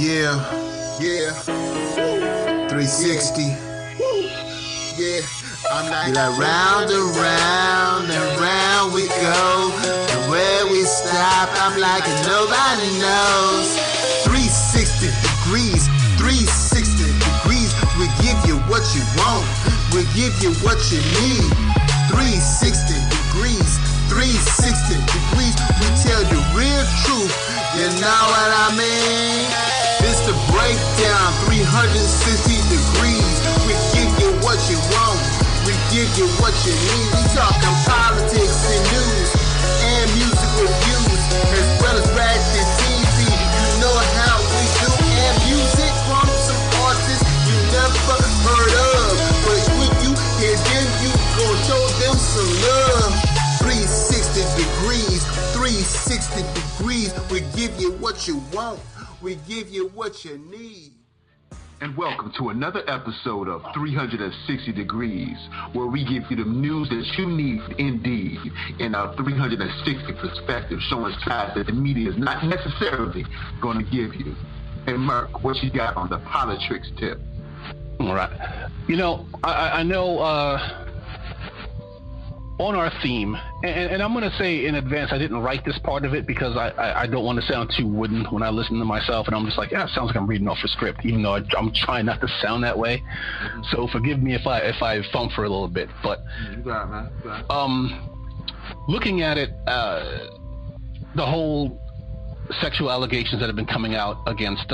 Yeah, 360. Yeah, I'm like round and round and round we go. And where we stop, I'm like nobody knows. 360 degrees, 360 degrees. We give you what you want, we give you what you need. 360 degrees, 360 degrees. We tell the real truth, you know what I mean? This the breakdown, 360 degrees. We give you what you want, we give you what you need. We talking politics and news, and music reviews, as well as rap and TV. You know how we do, and music from some artists you never heard of. But when you hear them, you gon' show them some love. 360 degrees, 360 degrees. We give you what you want, we give you what you need. And welcome to another episode of 360 Degrees, where we give you the news that you need indeed in our 360 perspective, showing sides that the media is not necessarily going to give you. And Merc, what you got on the politics tip? All right. You know, I know on our theme, and I'm going to say in advance, I didn't write this part of it because I don't want to sound too wooden when I listen to myself, and I'm just like, yeah, it sounds like I'm reading off a script, even though I'm trying not to sound that way. So forgive me if I funk for a little bit. But you got it, man. You got it. Looking at it, the whole sexual allegations that have been coming out against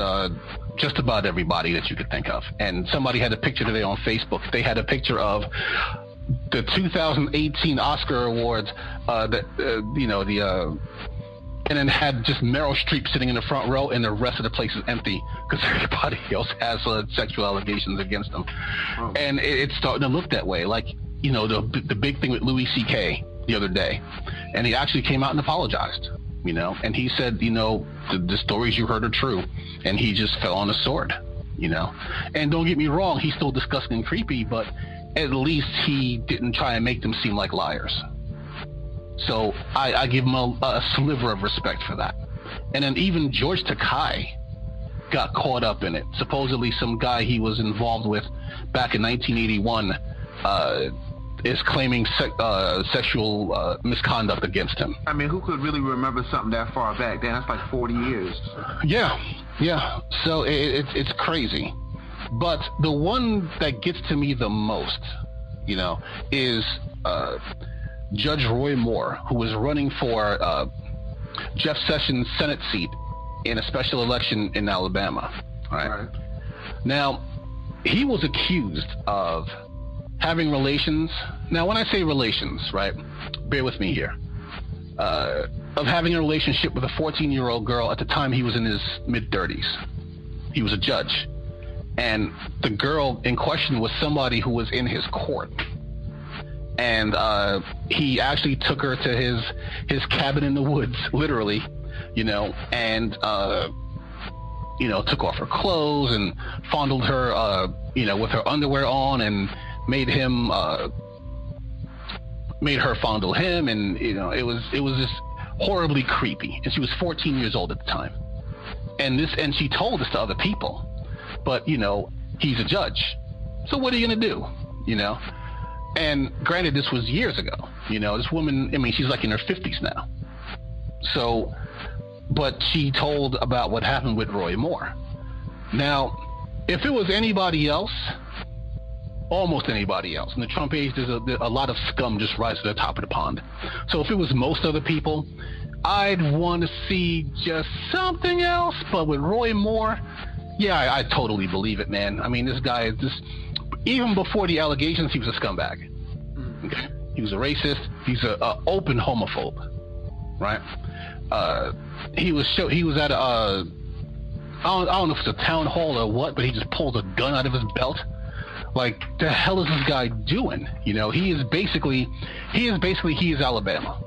just about everybody that you could think of, and somebody had a picture today on Facebook. They had a picture of the 2018 Oscar Awards, and then had just Meryl Streep sitting in the front row, and the rest of the place is empty because everybody else has sexual allegations against them. Oh. And it's starting to look that way. Like, you know, the big thing with Louis C.K. the other day, and he actually came out and apologized, you know, and he said, you know, the stories you heard are true, and he just fell on the sword, you know. And don't get me wrong, he's still disgusting and creepy, but at least he didn't try and make them seem like liars. So I give him a sliver of respect for that. And then even George Takei got caught up in it. Supposedly some guy he was involved with back in 1981 is claiming sexual misconduct against him. I mean, who could really remember something that far back? Damn, that's like 40 years. Yeah. So it's crazy. But the one that gets to me the most, you know, is Judge Roy Moore, who was running for Jeff Sessions' Senate seat in a special election in Alabama. Right. Now, he was accused of having relations. Now, when I say relations, right, bear with me here, of having a relationship with a 14-year-old girl at the time he was in his mid-30s. He was a judge. And the girl in question was somebody who was in his court. And he actually took her to his cabin in the woods, literally, you know, and, you know, took off her clothes and fondled her, you know, with her underwear on, and made her fondle him. And, you know, it was just horribly creepy. And she was 14 years old at the time. And she told this to other people. But, you know, he's a judge. So what are you going to do? You know? And granted, this was years ago. You know, this woman, I mean, she's like in her 50s now. So, but she told about what happened with Roy Moore. Now, if it was anybody else, almost anybody else, in the Trump age, there's a lot of scum just rise to the top of the pond. So if it was most other people, I'd want to see just something else. But with Roy Moore, yeah, I totally believe it, man. I mean, this guy is just, even before the allegations, he was a scumbag. Okay? He was a racist. He's an open homophobe, right? He was at I don't know if it's a town hall or what, but he just pulled a gun out of his belt. Like, the hell is this guy doing? You know, he is basically Alabama.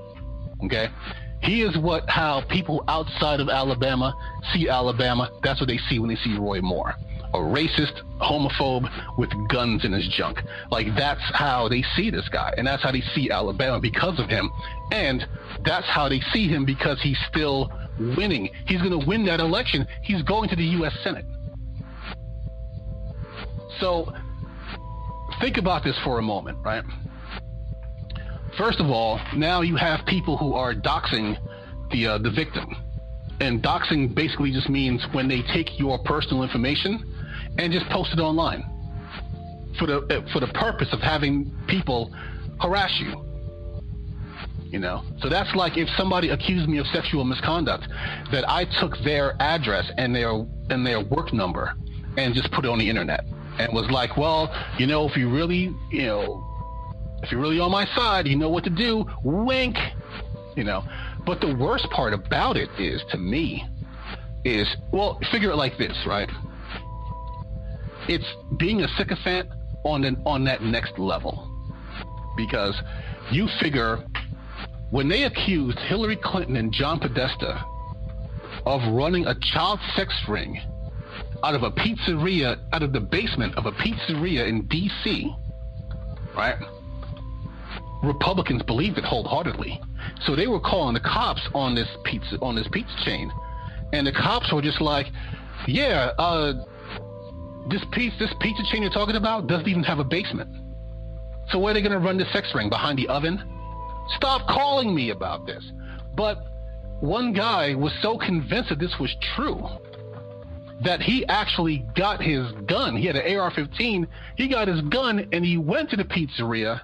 Okay? He is how people outside of Alabama see Alabama. That's what they see when they see Roy Moore. A racist homophobe with guns in his junk. Like, that's how they see this guy. And that's how they see Alabama because of him. And that's how they see him because he's still winning. He's going to win that election. He's going to the U.S. Senate. So think about this for a moment, right? First of all, now you have people who are doxing the victim. And doxing basically just means when they take your personal information and just post it online for the purpose of having people harass you. You know, so that's like if somebody accused me of sexual misconduct, that I took their address and their work number and just put it on the internet and was like, well, you know, if you're really on my side, you know what to do. Wink. You know, but the worst part about it is, to me, is, well, figure it like this, right? It's being a sycophant on that next level, because you figure, when they accused Hillary Clinton and John Podesta of running a child sex ring out of the basement of a pizzeria in D.C., right? Republicans believed it wholeheartedly. So they were calling the cops on this pizza chain. And the cops were just like, yeah, this pizza chain you're talking about doesn't even have a basement. So where are they going to run the sex ring? Behind the oven? Stop calling me about this. But one guy was so convinced that this was true that he actually got his gun. He had an AR-15. He got his gun and he went to the pizzeria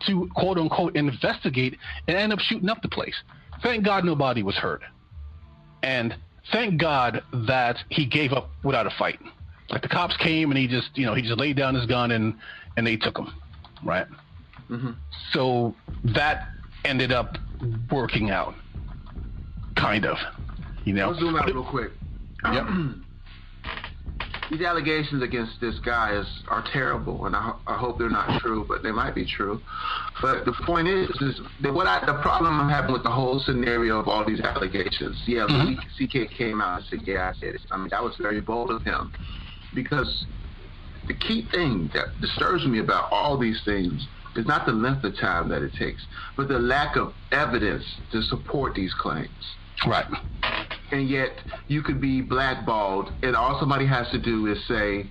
to, quote unquote, investigate, and end up shooting up the place. Thank God nobody was hurt. And thank God that he gave up without a fight. Like, the cops came and he just laid down his gun and they took him, right? Mm-hmm. So that ended up working out, kind of, you know. Let's zoom out real quick. Yep. These allegations against this guy are terrible, and I hope they're not true, but they might be true. But the point is that the problem I'm having with the whole scenario of all these allegations. Yeah, mm-hmm. CK came out and said, yeah, I said it. I mean, that was very bold of him, because the key thing that disturbs me about all these things is not the length of time that it takes, but the lack of evidence to support these claims. Right. And yet you could be blackballed, and all somebody has to do is say,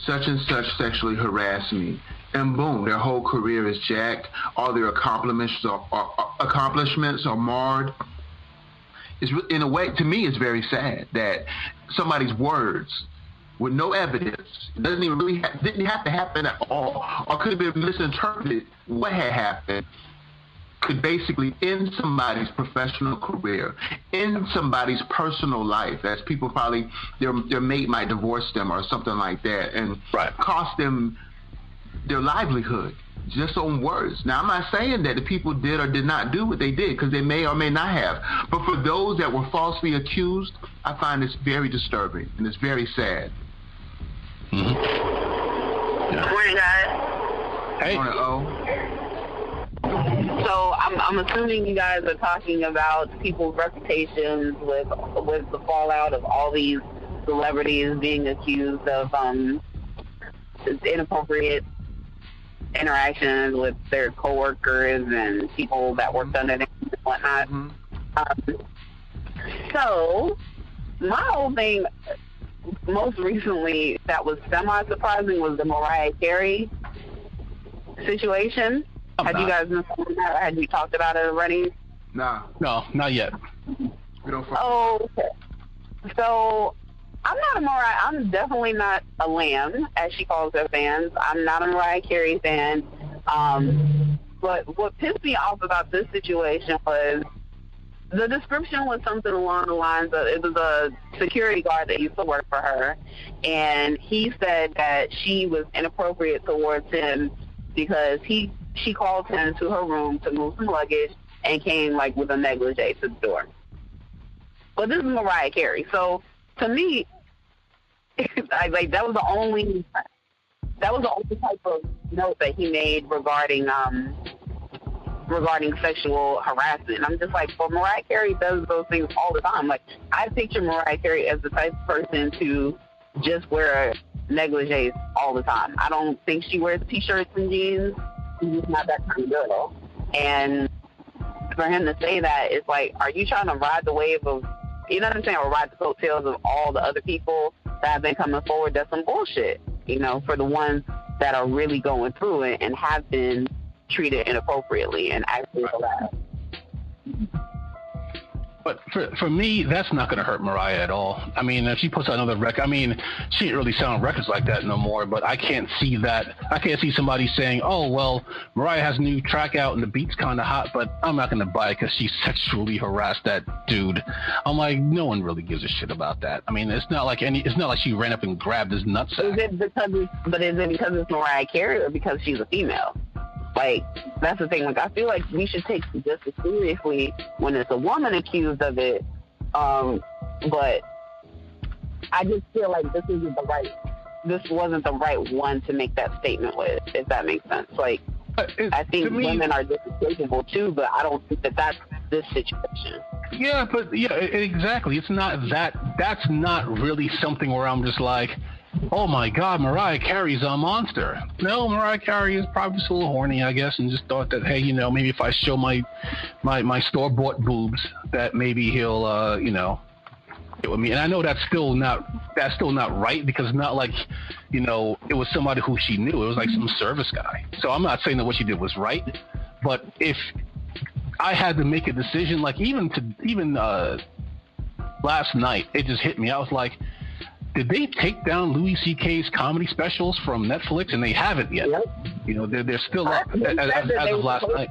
such and such sexually harassed me, and boom, their whole career is jacked. All their accomplishments are marred. In a way, to me, it's very sad that somebody's words, with no evidence, didn't have to happen at all, or could have been misinterpreted what had happened, could basically end somebody's professional career, end somebody's personal life, as people probably, their mate might divorce them or something like that, and right. cost them their livelihood just on words. Now, I'm not saying that the people did or did not do what they did, because they may or may not have. But for those that were falsely accused, I find this very disturbing, and it's very sad. Mm-hmm. Yeah. Morning, guys. Hey. Morning, O. So I'm assuming you guys are talking about people's reputations with the fallout of all these celebrities being accused of inappropriate interactions with their coworkers and people that worked under them and whatnot. Mm-hmm. So my whole thing, most recently, that was semi-surprising was the Mariah Carey situation. Had you guys been following that? Had you talked about it already? No, not yet. We don't. Okay. So I'm definitely not a lamb, as she calls her fans. I'm not a Mariah Carey fan. But what pissed me off about this situation was the description was something along the lines of, it was a security guard that used to work for her, and he said that she was inappropriate towards him because she called him to her room to move some luggage and came like with a negligee to the door. But this is Mariah Carey, so to me, that was the only type of note that he made regarding sexual harassment. I'm just like, well, Mariah Carey does those things all the time. Like, I picture Mariah Carey as the type of person to just wear negligees all the time. I don't think she wears t-shirts and jeans. She's just not that kind of girl. And for him to say that, it's like, are you trying to ride the wave of you know what I'm saying, or ride the coattails of all the other people that have been coming forward. That's some bullshit, you know, for the ones that are really going through it and have been treated inappropriately and actually harassed. But for me, that's not going to hurt Mariah at all. I mean, if she puts out another record, I mean, she didn't really sound on records like that no more, but I can't see that. I can't see somebody saying, oh, well, Mariah has a new track out and the beat's kind of hot, but I'm not going to buy it because she sexually harassed that dude. I'm like, no one really gives a shit about that. I mean, it's not like she ran up and grabbed his nutsack. Is it because it's Mariah Carey or because she's a female? Like, that's the thing. Like, I feel like we should take it just as seriously when it's a woman accused of it. But I just feel like this wasn't the right one to make that statement with, if that makes sense. Like, I think women are just as capable too, but I don't think that that's this situation. Yeah, but yeah, exactly. It's not that. That's not really something where I'm just like, oh my God, Mariah Carey's a monster. No, Mariah Carey is probably just a little horny, I guess, and just thought that, hey, you know, maybe if I show my store-bought boobs, that maybe he'll, you know, get with me. And I know that's still not right, because it's not like, you know, it was somebody who she knew. It was like some service guy. So I'm not saying that what she did was right, but if I had to make a decision, like even last night, it just hit me. I was like, did they take down Louis C.K.'s comedy specials from Netflix? And they haven't yet. Yep. You know, they're still up as of last night.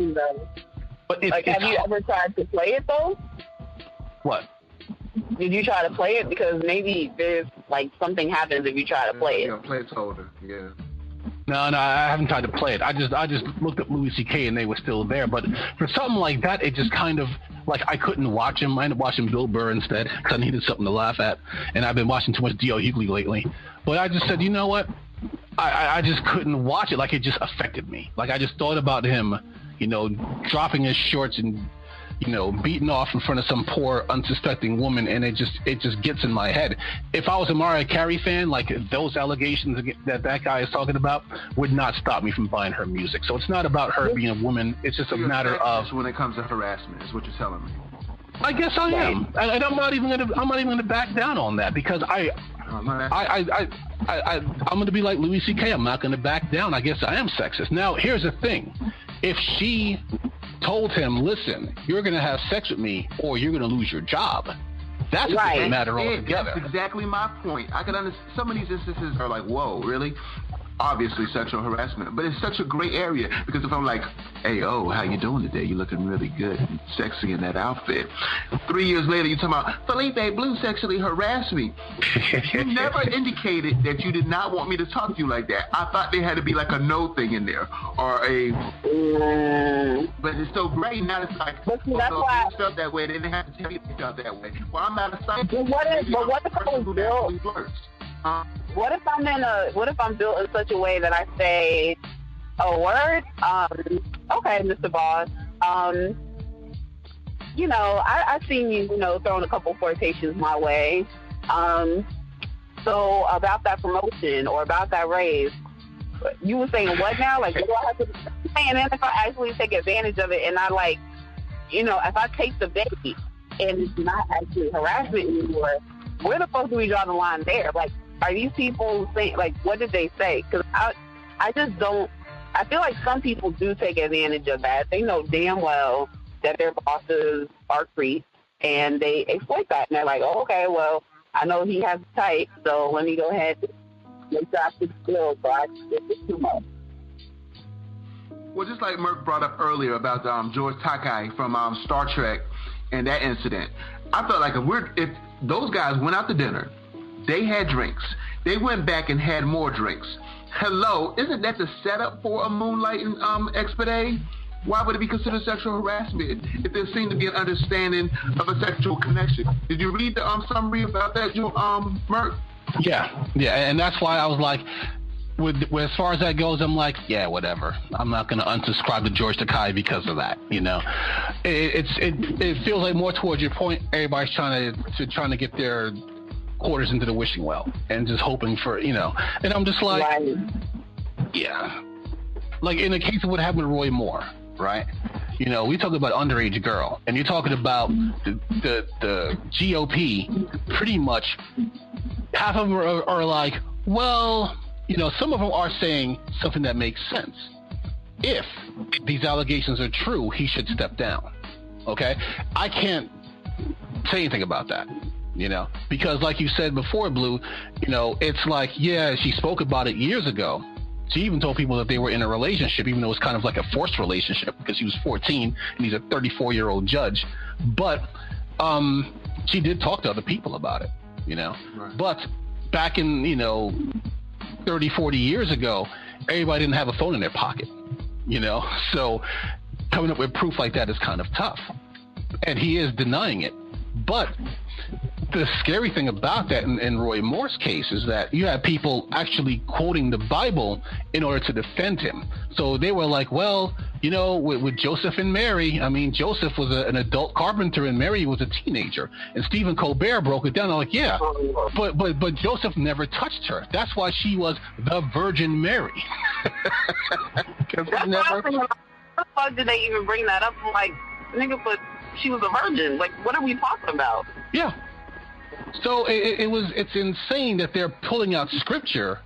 But have you ever tried to play it though? What? Did you try to play it? Because maybe there's like something happens if you try to play it. Yeah, placeholder. Yeah. No, I haven't tried to play it. I just looked up Louis C.K. and they were still there. But for something like that, it just kind of, like, I couldn't watch him. I ended up watching Bill Burr instead because I needed something to laugh at. And I've been watching too much D.L. Hughley lately. But I just said, you know what? I just couldn't watch it. Like, it just affected me. Like, I just thought about him, you know, dropping his shorts and, you know, beating off in front of some poor, unsuspecting woman, and it just gets in my head. If I was a Mariah Carey fan, like, those allegations that guy is talking about would not stop me from buying her music. So it's not about her being a woman. It's just a matter of, when it comes to harassment, is what you're telling me. I guess I am, and I'm not even gonna back down on that, because I'm gonna be like Louis C.K. I'm not gonna back down. I guess I am sexist. Now, here's the thing: if she told him, listen, you're going to have sex with me or you're going to lose your job, that's a different matter altogether. That's exactly my point. I can understand. Some of these instances are like, whoa, really? Obviously sexual harassment, but it's such a gray area, because if I'm like, hey, how you doing today? You're looking really good and sexy in that outfit. 3 years later, you're talking about, Felipe Blue sexually harassed me. You never indicated that you did not want me to talk to you like that. I thought there had to be like a no thing in there, or but it's so gray now. It's like, that's why you felt that way. They didn't have to tell you they felt that way. Well, I'm not a scientist. But what if I was built? What if I'm built in such a way that I say, oh, word? Okay, Mr. Boss. You know, I've seen you, throwing a couple flirtations my way. So about that promotion or about that raise, you were saying what now? Like, what do I have to do? And then if I actually take advantage of it and I if I take the bait and it's not actually harassment anymore, where the fuck do we draw the line there? Like, are these people saying, like, what did they say? Because I just don't, I feel like some people do take advantage of that. They know damn well that their bosses are creeps, and they exploit that. And they're like, oh, okay, well, I know he has a type, so let me go ahead and make sure I fit the bill so I can get this too much. Well, just like Merck brought up earlier about George Takei from Star Trek and that incident, I felt like if those guys went out to dinner, they had drinks, they went back and had more drinks. Hello, isn't that the setup for a moonlighting expedition? Why would it be considered sexual harassment if there seemed to be an understanding of a sexual connection? Did you read the summary about that, Merck? Yeah, and that's why I was like, as far as that goes, I'm like, yeah, whatever. I'm not going to unsubscribe to George Takei because of that. It feels like more towards your point. Everybody's trying to get their quarters into the wishing well and just hoping for, and I'm just like, yeah. Like in the case of what happened to Roy Moore, right? You know, we talk about underage girl, and you're talking about the GOP. Pretty much, half of them are like, well, you know, some of them are saying something that makes sense. If these allegations are true, he should step down. Okay, I can't say anything about that. You know, because like you said before, Blue, you know, it's like, yeah, she spoke about it years ago. She even told people that they were in a relationship, even though it was kind of like a forced relationship because she was 14 and he's a 34-year-old judge. But she did talk to other people about it, you know. Right. But back in, you know, 30, 40 years ago, everybody didn't have a phone in their pocket, you know. So coming up with proof like that is kind of tough. And he is denying it. But the scary thing about that in Roy Moore's case is that you have people actually quoting the Bible in order to defend him. So they were like, well, you know, with Joseph and Mary, I mean, Joseph was an adult carpenter and Mary was a teenager. And Stephen Colbert broke it down. I'm like, yeah, but Joseph never touched her. That's why she was the Virgin Mary. That's never... How the fuck did they even bring that up? I'm like, nigga, but she was a virgin. Like, what are we talking about? Yeah. So it's insane that they're pulling out scripture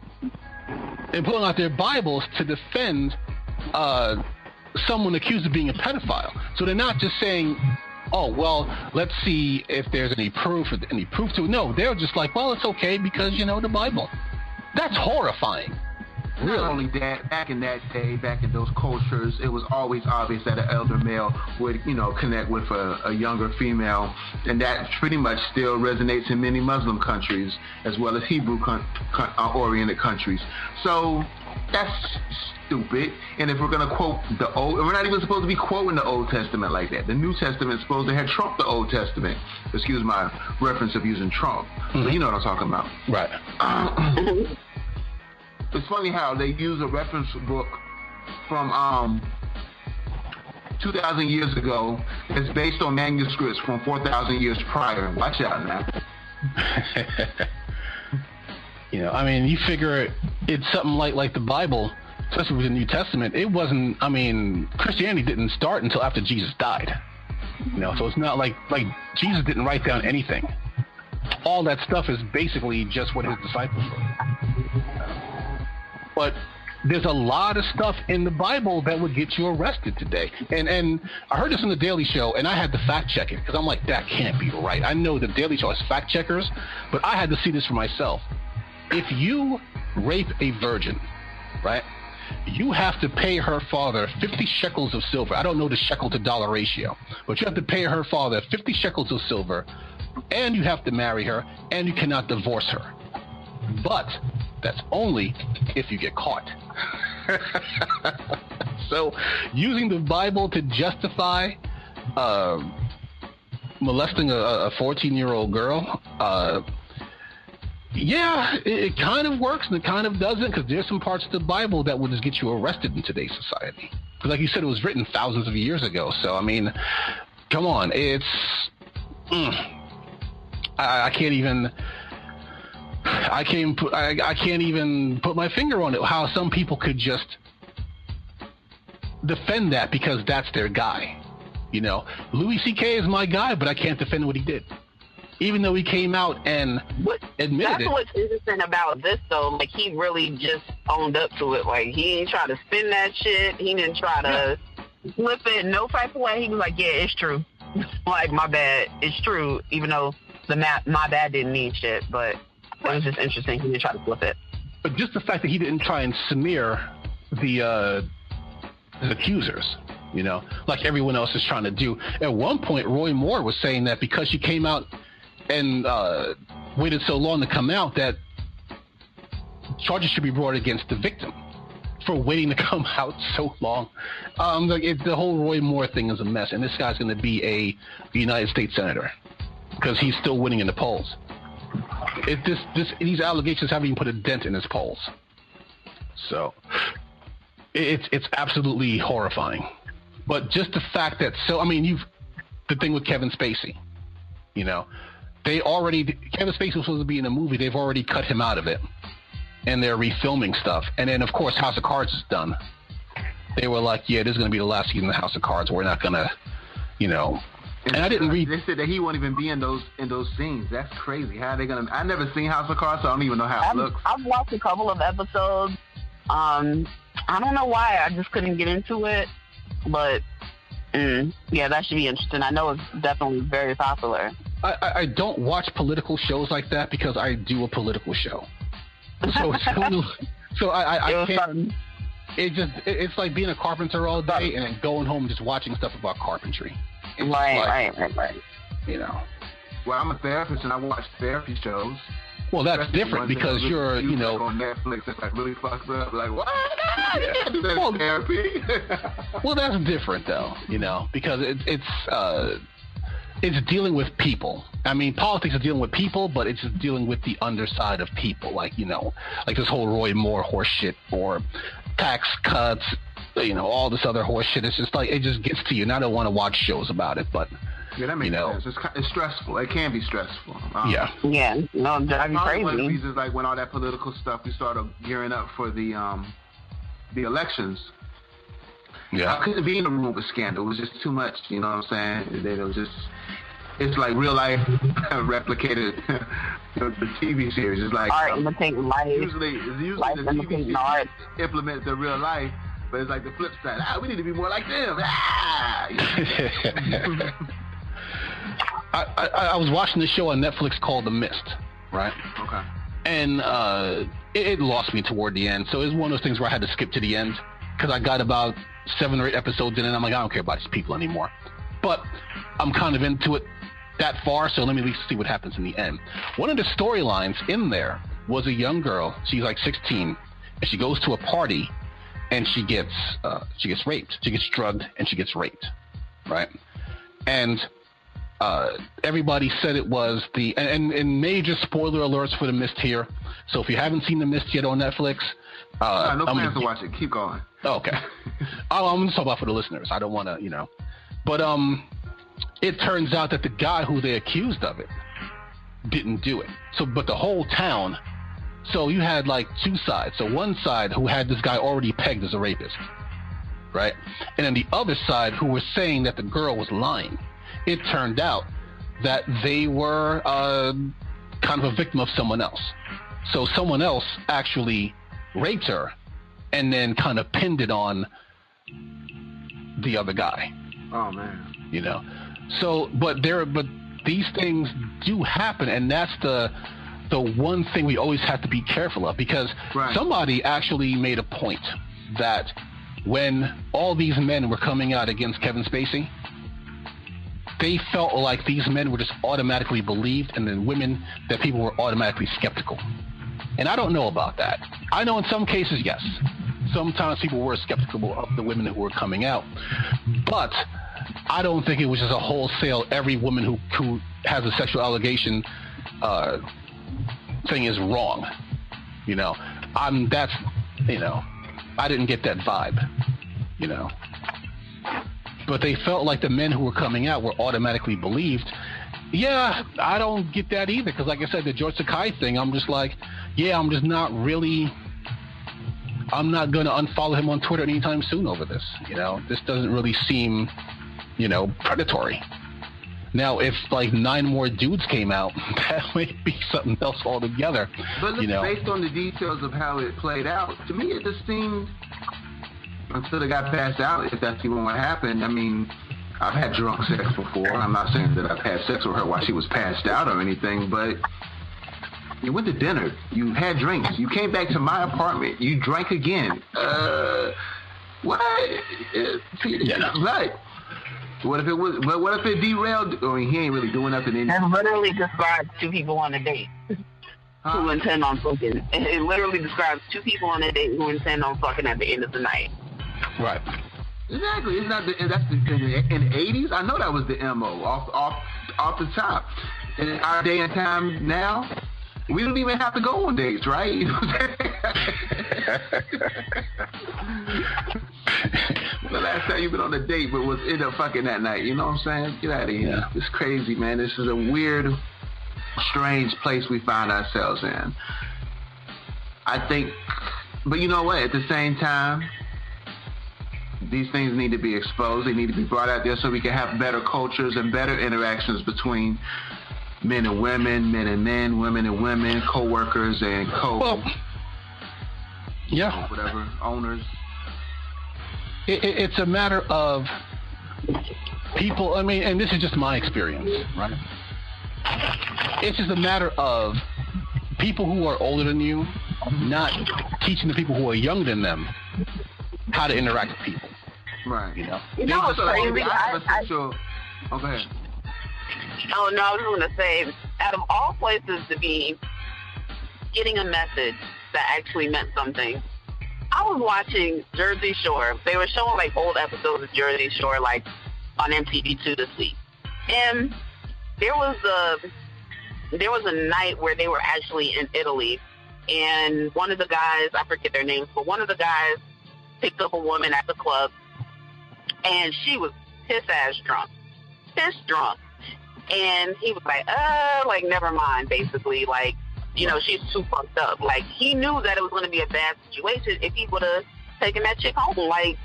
and pulling out their Bibles to defend someone accused of being a pedophile. So they're not just saying, oh, well, let's see if there's any proof to it. No, they're just like, well, it's okay because, you know, the Bible. That's horrifying. Really? Not only that, back in that day, back in those cultures, it was always obvious that an elder male would, you know, connect with a younger female, and that pretty much still resonates in many Muslim countries as well as Hebrew-oriented countries. So that's stupid. And if we're going to quote the Old, we're not even supposed to be quoting the Old Testament like that. The New Testament is supposed to have trumped the Old Testament. Excuse my reference of using Trump. Mm-hmm. But you know what I'm talking about. Right. It's funny how they use a reference book from 2,000 years ago that's based on manuscripts from 4,000 years prior. Watch out now. You know, I mean, you figure it's something like the Bible, especially with the New Testament. It wasn't, I mean, Christianity didn't start until after Jesus died. You know, so it's not like Jesus didn't write down anything. All that stuff is basically just what his disciples wrote. But there's a lot of stuff in the Bible that would get you arrested today. And I heard this on The Daily Show, and I had to fact check it because I'm like, that can't be right. I know The Daily Show has fact checkers, but I had to see this for myself. If you rape a virgin, right, you have to pay her father 50 shekels of silver. I don't know the shekel to dollar ratio, but you have to pay her father 50 shekels of silver, and you have to marry her, and you cannot divorce her. But that's only if you get caught. So using the Bible to justify molesting a 14-year-old girl, yeah, it kind of works and it kind of doesn't, because there's some parts of the Bible that will just get you arrested in today's society. Because like you said, it was written thousands of years ago. So, I mean, come on. It's... I can't even put my finger on it, how some people could just defend that because that's their guy. You know, Louis C.K. is my guy, but I can't defend what he did. Even though he came out and admitted That's what's interesting about this, though. Like, he really just owned up to it. Like, he didn't try to spin that shit. He didn't try to flip it no type of way. He was like, yeah, it's true. Like, my bad. It's true, even though my bad didn't mean shit. But it was just interesting. He didn't try to flip it. But just the fact that he didn't try and smear the accusers, you know, like everyone else is trying to do. At one point, Roy Moore was saying that because she came out and waited so long to come out, that charges should be brought against the victim for waiting to come out so long. The whole Roy Moore thing is a mess, and this guy's going to be a United States Senator because he's still winning in the polls. These allegations haven't even put a dent in his polls. So it's absolutely horrifying. But just the fact that, the thing with Kevin Spacey, you know, Kevin Spacey was supposed to be in a movie. They've already cut him out of it, and they're refilming stuff. And then, of course, House of Cards is done. they were like, yeah, this is going to be the last season of House of Cards. We're not going to, you know. And I didn't read. They said that he won't even be in those scenes. That's crazy. How are they gonna? I never seen House of Cards, so I don't even know how it looks. I've watched a couple of episodes. I don't know why. I just couldn't get into it. But yeah, that should be interesting. I know it's definitely very popular. I don't watch political shows like that because I do a political show. So I can't. It's like being a carpenter all day and then going home and just watching stuff about carpentry. Right. You know. Well, I'm a therapist and I watch therapy shows. Well, that's different because you're, you know, on Netflix. It's like really fucked up. Like, what? Well, therapy. Well, that's different though, you know, because it's dealing with people. I mean, politics is dealing with people, but it's just dealing with the underside of people, like, you know, like this whole Roy Moore horse shit or tax cuts. You know, all this other horse shit. It's just like, it just gets to you. And I don't want to watch shows about it, but, yeah, that makes sense. It's stressful. It can be stressful. Yeah, no, drive you crazy. One of the reasons, like, when all that political stuff, we started gearing up for the elections. Yeah. I couldn't be in a room with scandal. It was just too much, you know what I'm saying? It was just, it's like real life replicated the TV series. It's like art imitating life. Usually life the TV series art implements the real life. But it's like the flip side. We need to be more like them. I was watching this show on Netflix called The Mist, right? Okay. And it lost me toward the end. So it was one of those things where I had to skip to the end because I got about 7 or 8 episodes in and I'm like, I don't care about these people anymore. But I'm kind of into it that far, so let me at least see what happens in the end. One of the storylines in there was a young girl. She's like 16, and she goes to a party. And she gets raped. She gets drugged and she gets raped, right? And everybody said it was and major spoiler alerts for The Mist here. So if you haven't seen The Mist yet on Netflix, no plans to watch it. Keep going. Okay. I'm going to talk about for the listeners. I don't want to, you know, but it turns out that the guy who they accused of it didn't do it. So, but the whole town. So you had like two sides. So one side who had this guy already pegged as a rapist, right? And then the other side who were saying that the girl was lying. It turned out that they were kind of a victim of someone else. So someone else actually raped her and then kind of pinned it on the other guy. Oh, man. You know? So, but these things do happen, and that's the one thing we always have to be careful of, because somebody actually made a point that when all these men were coming out against Kevin Spacey, they felt like these men were just automatically believed, and then women, that people were automatically skeptical. And I don't know about that. I know in some cases, yes. Sometimes people were skeptical of the women who were coming out. But I don't think it was just a wholesale, every woman who has a sexual allegation thing is wrong. You know, I didn't get that vibe, you know. But they felt like the men who were coming out were automatically believed. Yeah, I don't get that either, because like I said, the George Takei thing, I'm just like, yeah, I'm not going to unfollow him on Twitter anytime soon over this. You know, this doesn't really seem, you know, predatory. Now, if like 9 more dudes came out, that might be something else altogether. But look, you know, based on the details of how it played out, to me it just seemed, until the guy passed out, if that's even what happened. I mean, I've had drunk sex before. I'm not saying that I've had sex with her while she was passed out or anything, but you went to dinner, you had drinks, you came back to my apartment, you drank again. What? Right. What if it derailed? I mean, he ain't really doing nothing. It literally describes 2 people on a date who intend on fucking. It literally describes 2 people on a date who intend on fucking at the end of the night. Right. Exactly. It's not. In the 80s, I know that was the MO off the top. In our day and time now, we don't even have to go on dates, right? You know what I'm saying? The last time you've been on a date but was end up fucking that night, you know what I'm saying? Get out of here. Yeah. It's crazy, man. This is a weird, strange place we find ourselves in. I think, but you know what? At the same time, These things need to be exposed. They need to be brought out there so we can have better cultures and better interactions between men and women, men and men, women and women, co-workers and whatever, owners. It's a matter of people, I mean, and this is just my experience, right? It's just a matter of people who are older than you not teaching the people who are younger than them how to interact with people. Right. You know what's crazy? Go ahead. Oh, no, I was going to say, out of all places to be getting a message that actually meant something, I was watching Jersey Shore. They were showing, like, old episodes of Jersey Shore, like, on MTV2 this week. And there was a night where they were actually in Italy, and one of the guys, I forget their names, but one of the guys picked up a woman at the club, and she was piss drunk. And he was like, never mind, basically, like, you know, she's too fucked up. Like, he knew that it was going to be a bad situation if he would have taken that chick home. Like,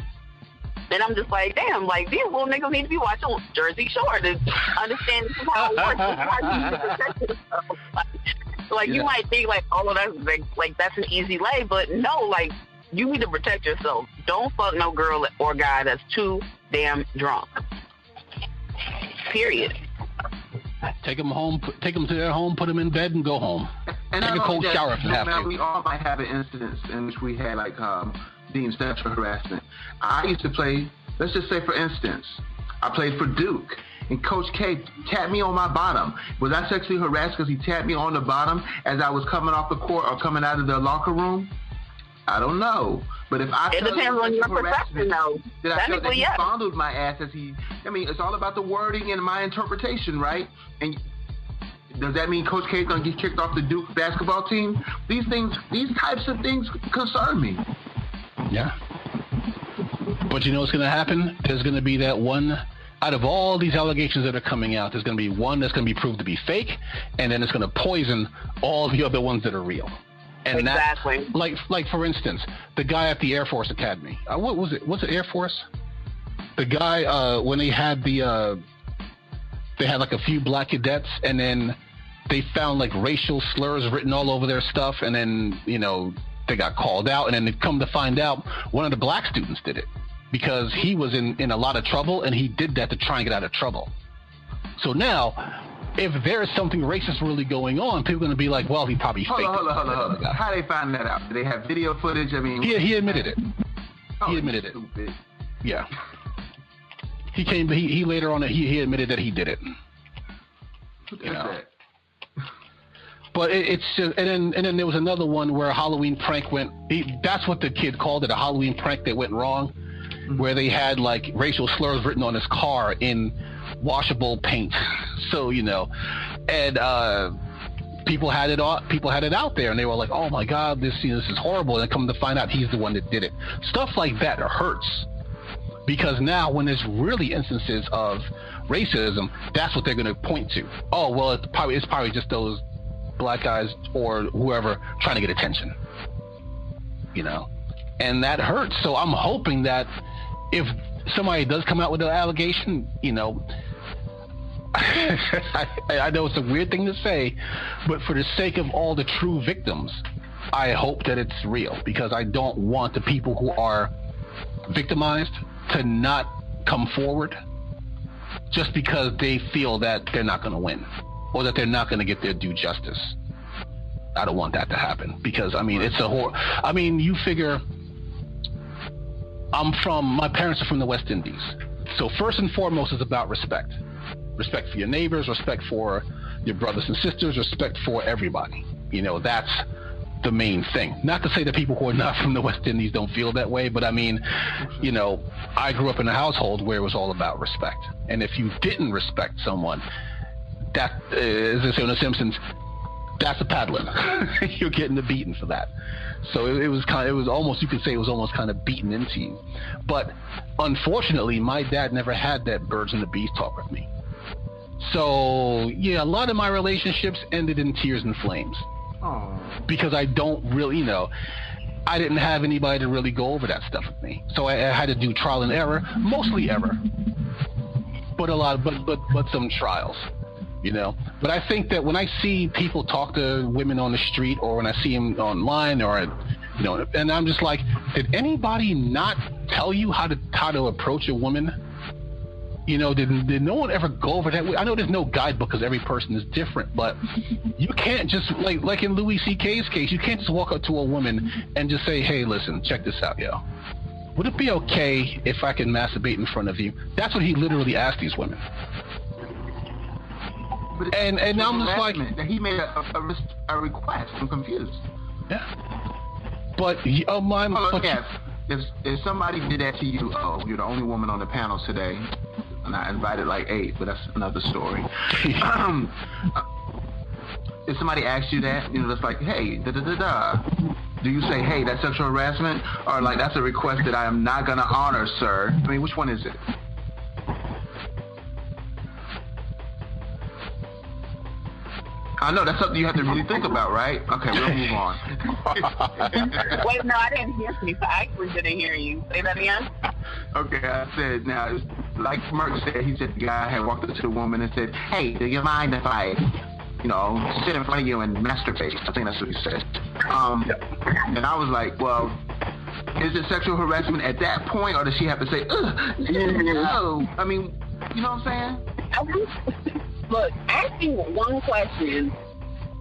and I'm just like, damn, like, these little niggas need to be watching Jersey Shore to understand this is how it works. This is how you need to protect yourself. Like, you might think, like, oh, that's, like, that's an easy lay, but no, like, you need to protect yourself. Don't fuck no girl or guy that's too damn drunk. Period. Take them home, take them to their home, put them in bed, and go home. And take a cold shower if you have to. We all might have an instance in which we had, like, deemed sexual harassment. I used to play, let's just say, for instance, I played for Duke, and Coach K tapped me on my bottom. Was I sexually harassed because he tapped me on the bottom as I was coming off the court or coming out of the locker room? I don't know. But if I it depends on your perception, though. Did I feel that he fondled my ass as he? I mean, it's all about the wording and my interpretation, right? And does that mean Coach K's gonna get kicked off the Duke basketball team? These types of things concern me. Yeah. But you know what's gonna happen? There's gonna be that one. Out of all these allegations that are coming out, there's gonna be one that's gonna be proved to be fake, and then it's gonna poison all the other ones that are real. And exactly. Like for instance, the guy at the Air Force Academy. What was it? Was it Air Force? The guy when they had like a few black cadets, and then they found like racial slurs written all over their stuff, and then they got called out, and then they come to find out one of the black students did it because he was in a lot of trouble, and he did that to try and get out of trouble. So now, if there is something racist really going on, people are going to be like, well, he probably faked it. Hold on. How they find that out? Do they have video footage? I mean... He admitted it. Oh, he admitted stupid. it. Yeah. He later on, he admitted that he did it. That? But it's just, and then there was another one where a Halloween prank went, that's what the kid called it, a Halloween prank that went wrong, where they had like racial slurs written on his car in washable paint. So, and people had it out there, and they were like, oh my God, this is horrible. And come to find out he's the one that did it. Stuff like that hurts, because now when there's really instances of racism, that's what they're going to point to. Oh, well, it's probably just those black guys or whoever trying to get attention, and that hurts. So I'm hoping that if somebody does come out with an allegation, I know it's a weird thing to say, but for the sake of all the true victims, I hope that it's real, because I don't want the people who are victimized to not come forward just because they feel that they're not going to win or that they're not going to get their due justice. I don't want that to happen, because it's a horror. You figure, my parents are from the West Indies. So first and foremost is about respect. Respect for your neighbors, respect for your brothers and sisters, respect for everybody. That's the main thing. Not to say that people who are not from the West Indies don't feel that way, but I grew up in a household where it was all about respect. And if you didn't respect someone, that, as they say on The Simpsons, that's a paddling. You're getting the beating for that. So it was almost, you could say it was almost kind of beaten into you. But unfortunately, my dad never had that birds and the bees talk with me. So yeah, a lot of my relationships ended in tears and flames. Aww. Because I don't really, I didn't have anybody to really go over that stuff with me. So I had to do trial and error, mostly error, but some trials, you know. But I think that when I see people talk to women on the street, or when I see them online, or, you know, and I'm just like, did anybody not tell you how to approach a woman? You know, did no one ever go over that? I know there's no guidebook because every person is different, but you can't just, like in Louis C.K.'s case, you can't just walk up to a woman and just say, hey, listen, check this out, yo. Would it be okay if I can masturbate in front of you? That's what he literally asked these women. And I'm just like, he made a request. I'm confused. Yeah. But if somebody did that to you, you're the only woman on the panel today, and I invited like 8, but that's another story. If somebody asks you that, you know, it's like, hey, do you say, hey, that's sexual harassment, or like, that's a request that I am not gonna honor, sir? I mean, which one is it? I know that's something you have to really think about, right? Okay, we'll move on. Wait, no, I didn't hear you. I actually didn't hear you. Say that again. Okay, I said, now, like Merck said, he said the guy had walked up to the woman and said, hey, do you mind if I, you know, sit in front of you and masturbate? I think that's what he said. And I was like, well, is it sexual harassment at that point, or does she have to say, no? I mean, you know what I'm saying? Look, asking one question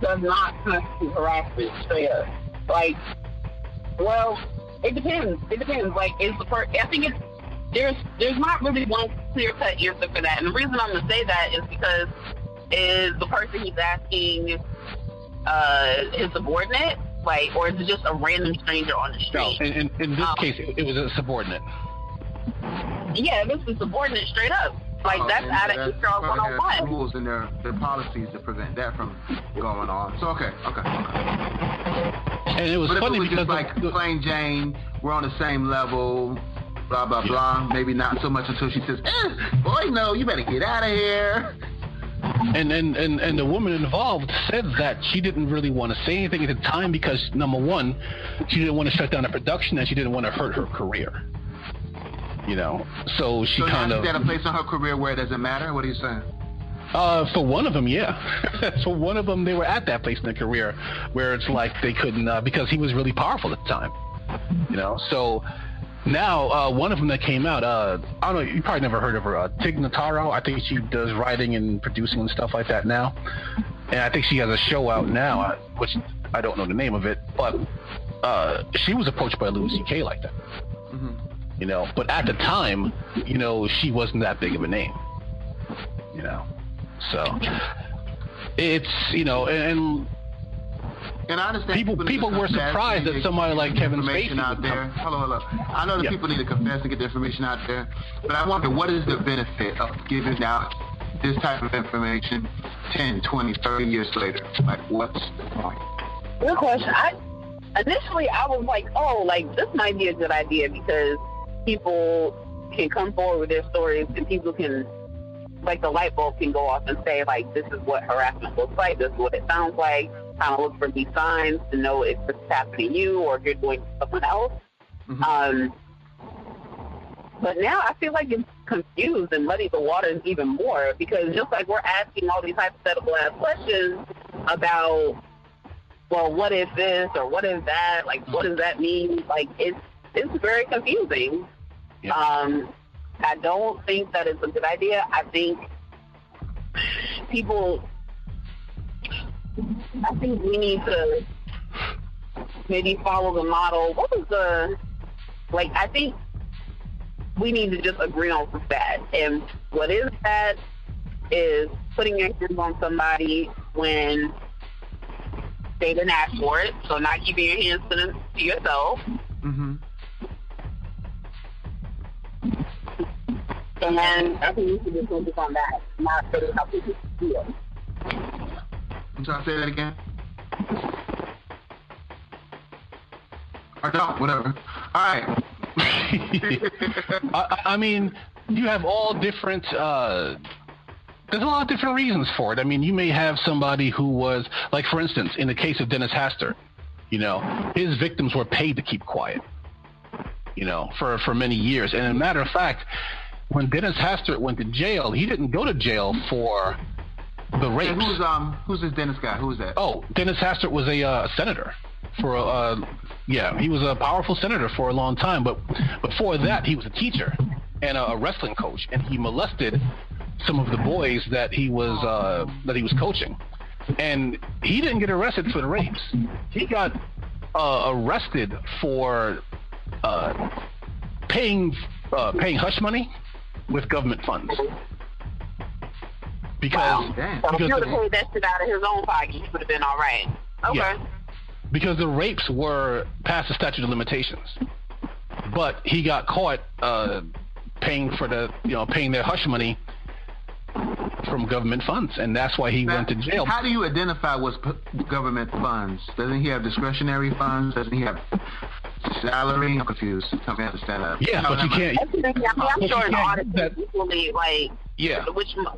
does not constitute harassment straight up. Like, well, it depends. It depends. Like, I think there's not really one clear-cut answer for that. And the reason I'm going to say that is because is the person he's asking his subordinate, like, or is it just a random stranger on the street? No, in this case, it was a subordinate. Yeah, this is subordinate straight up. Like, that's out of HR 101. Rules and their policies to prevent that from going on. So, okay. And it was funny because just like plain Jane, we're on the same level, blah, blah, blah. Maybe not so much until she says, boy, no, you better get out of here. And the woman involved said that she didn't really want to say anything at the time because, number one, she didn't want to shut down the production and she didn't want to hurt her career. You know, so she kind of... So she's at a place in her career where it doesn't matter? What are you saying? For one of them, yeah. For one of them, they were at that place in their career where it's like they couldn't, because he was really powerful at the time. You know, so now one of them that came out, I don't know, you probably never heard of her, Tig Notaro. I think she does writing and producing and stuff like that now. And I think she has a show out now, which I don't know the name of it, but she was approached by Louis C.K. like that. Mm-hmm. You know, but at the time, you know, she wasn't that big of a name. You know, so it's, you know, and I understand people were surprised that somebody like Kevin Spacey out there. Hello. I know that people need to confess and get the information out there, but I wonder, what is the benefit of giving out this type of information 10, 20, 30 years later? Like, what's the point? Good question. Initially, I was like, oh, like, this might be a good idea because people can come forward with their stories and people can, like, the light bulb can go off and say, like, this is what harassment looks like, this is what it sounds like, kind of look for these signs to know if it's happening to you or if you're doing to someone else. Mm-hmm. But now I feel like it's confused and muddied the waters even more because just like we're asking all these hypothetical ass questions about, well, what is this or what is that? Like, what does that mean? Like, it's very confusing. Yeah. I don't think that it's a good idea. I think we need to maybe follow the model. I think we need to just agree on what's bad. And what is bad is putting your hands on somebody when they didn't ask for it, so not keeping your hands to yourself. Mm-hmm. And I think we should just focus on that, not really how people feel. I'm trying to say that again. Or don't, whatever. All right. I mean, you have all different... there's a lot of different reasons for it. I mean, you may have somebody who was, like, for instance, in the case of Dennis Hastert, You know, his victims were paid to keep quiet, you know, for many years. And as a matter of fact, when Dennis Hastert went to jail, he didn't go to jail for the rapes. Who's this Dennis guy? Who's that? Oh, Dennis Hastert was a senator for he was a powerful senator for a long time. But before that, he was a teacher and a wrestling coach, and he molested some of the boys that he was coaching. And he didn't get arrested for the rapes. He got arrested for paying hush money with government funds. Because if he would have paid that shit out of his own pocket, he would have been all right. Okay. Yeah, because the rapes were past the statute of limitations, but he got caught paying their hush money from government funds, and that's why he went to jail. How do you identify what's government funds? Doesn't he have discretionary funds? Doesn't he have salary? I'm confused. Help me understand that. Yeah, but you can't. I'm sure an audit is equally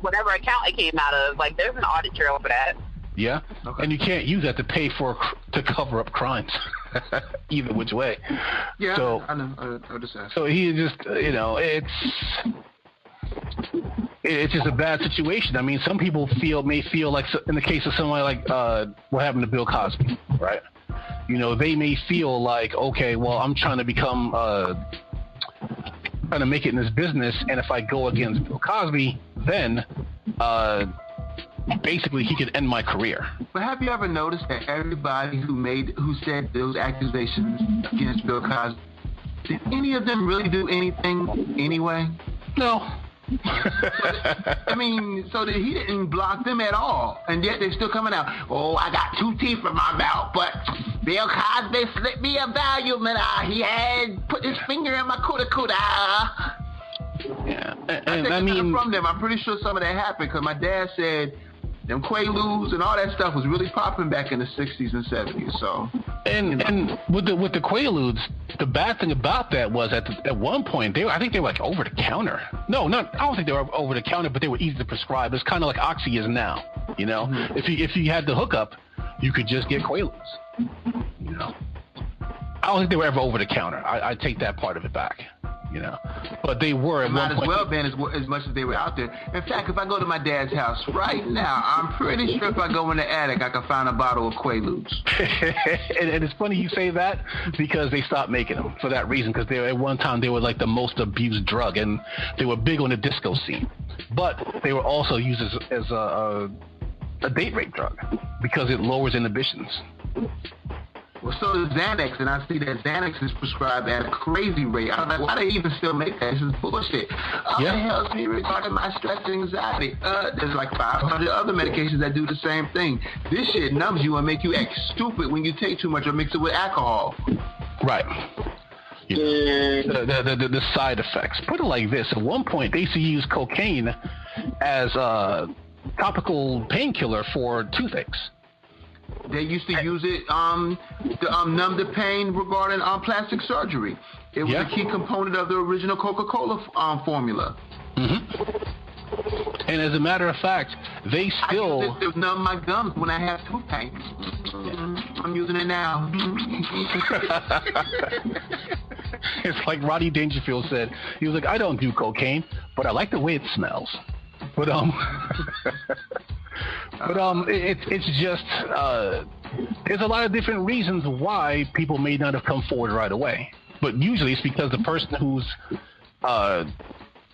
whatever account it came out of. Like, there's an audit trail for that. Yeah, okay. And you can't use that to cover up crimes, either which way. Yeah, so, I know. I just asked. So he just, it's just a bad situation. I mean, some people may feel like, in the case of somebody like what happened to Bill Cosby, right? You know, they may feel like, okay, well, I'm trying to become, trying to make it in this business, and if I go against Bill Cosby, then basically he could end my career. But have you ever noticed that everybody who said those accusations against Bill Cosby, did any of them really do anything anyway? No. I mean, so that he didn't block them at all, and yet they're still coming out. Oh, I got 2 teeth in my mouth, but Bill Cosby slipped me a volume, and he had put his finger in my cuda. Yeah, and I mean, from them, I'm pretty sure some of that happened because my dad said them Quaaludes and all that stuff was really popping back in the 60s and 70s. So, and with the Quaaludes, the bad thing about that was at one point I think they were like over the counter. No, I don't think they were over the counter, but they were easy to prescribe. It's kind of like Oxy is now. You know, if you had the hookup, you could just get Quaaludes. You know, I don't think they were ever over the counter. I take that part of it back. You know, but they were at one point. Might as well been as much as they were out there. In fact, if I go to my dad's house right now, I'm pretty sure if I go in the attic, I can find a bottle of Quaaludes. and it's funny you say that because they stopped making them for that reason. Because at one time they were like the most abused drug, and they were big on the disco scene. But they were also used as a date rape drug because it lowers inhibitions. Well, so does Xanax, and I see that Xanax is prescribed at a crazy rate. I'm like, why do they even still make that? This is bullshit. It helps me regarding my stress and anxiety. There's like 500 other medications that do the same thing. This shit numbs you and make you act stupid when you take too much or mix it with alcohol. Right. You know, the side effects. Put it like this. At one point, they used to use cocaine as a topical painkiller for toothaches. They used to use it to numb the pain regarding plastic surgery. It was a key component of the original Coca-Cola formula. Mm-hmm. And as a matter of fact, they still... I use it to numb my gums when I have tooth pain. I'm using it now. It's like Rodney Dangerfield said. He was like, I don't do cocaine, but I like the way it smells. But it's just there's a lot of different reasons why people may not have come forward right away. But usually it's because the person who's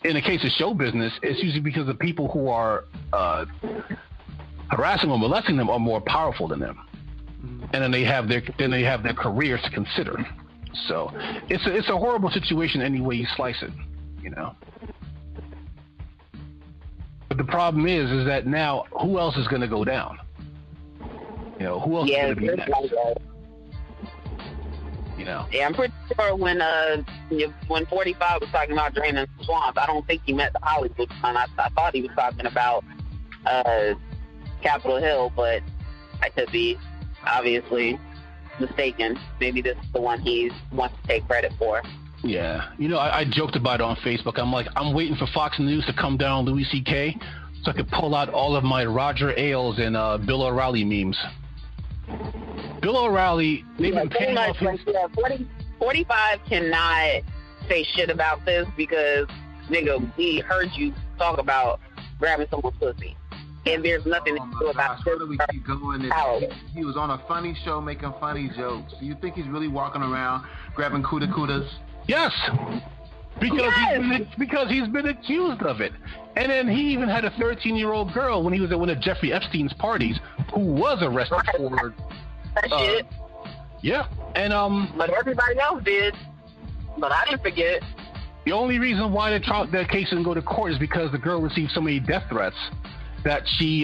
in the case of show business, it's usually because the people who are harassing or molesting them are more powerful than them, and then they have their careers to consider. So it's a horrible situation any way you slice it, you know. But the problem is that now who else is going to go down? You know, who else is going to be next? You know. Yeah, I'm pretty sure when 45 was talking about draining the swamp, I don't think he meant the Hollywood one. I thought he was talking about Capitol Hill, but I could be obviously mistaken. Maybe this is the one he wants to take credit for. Yeah. You know, I joked about it on Facebook. I'm like, I'm waiting for Fox News to come down Louis C.K. so I could pull out all of my Roger Ailes and Bill O'Reilly memes. Bill O'Reilly, they've been paying off his... 45 cannot say shit about this because, nigga, we heard you talk about grabbing someone's pussy. And there's nothing to do about this. Why do we keep going? He was on a funny show making funny jokes. Do you think he's really walking around grabbing kudas? Yes. Because he's been accused of it. And then he even had a 13-year-old girl when he was at one of Jeffrey Epstein's parties who was arrested for that shit. Yeah. And but everybody else did. But I didn't forget. The only reason why the case didn't go to court is because the girl received so many death threats that she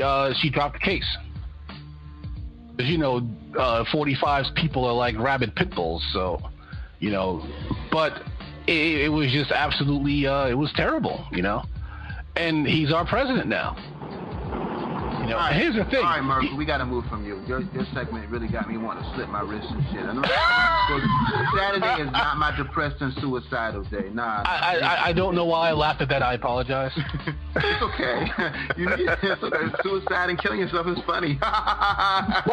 dropped the case. Because 45's people are like rabid pit bulls, so but it was just absolutely it was terrible, and he's our president now. Right. Here's the thing. All right, Mercer, we got to move from you. Your segment really got me wanting to slip my wrist and shit. I know Saturday is not my depressed and suicidal day. Nah. I don't know why I laughed at that. I apologize. It's okay. It's okay. Suicide and killing yourself is funny. That's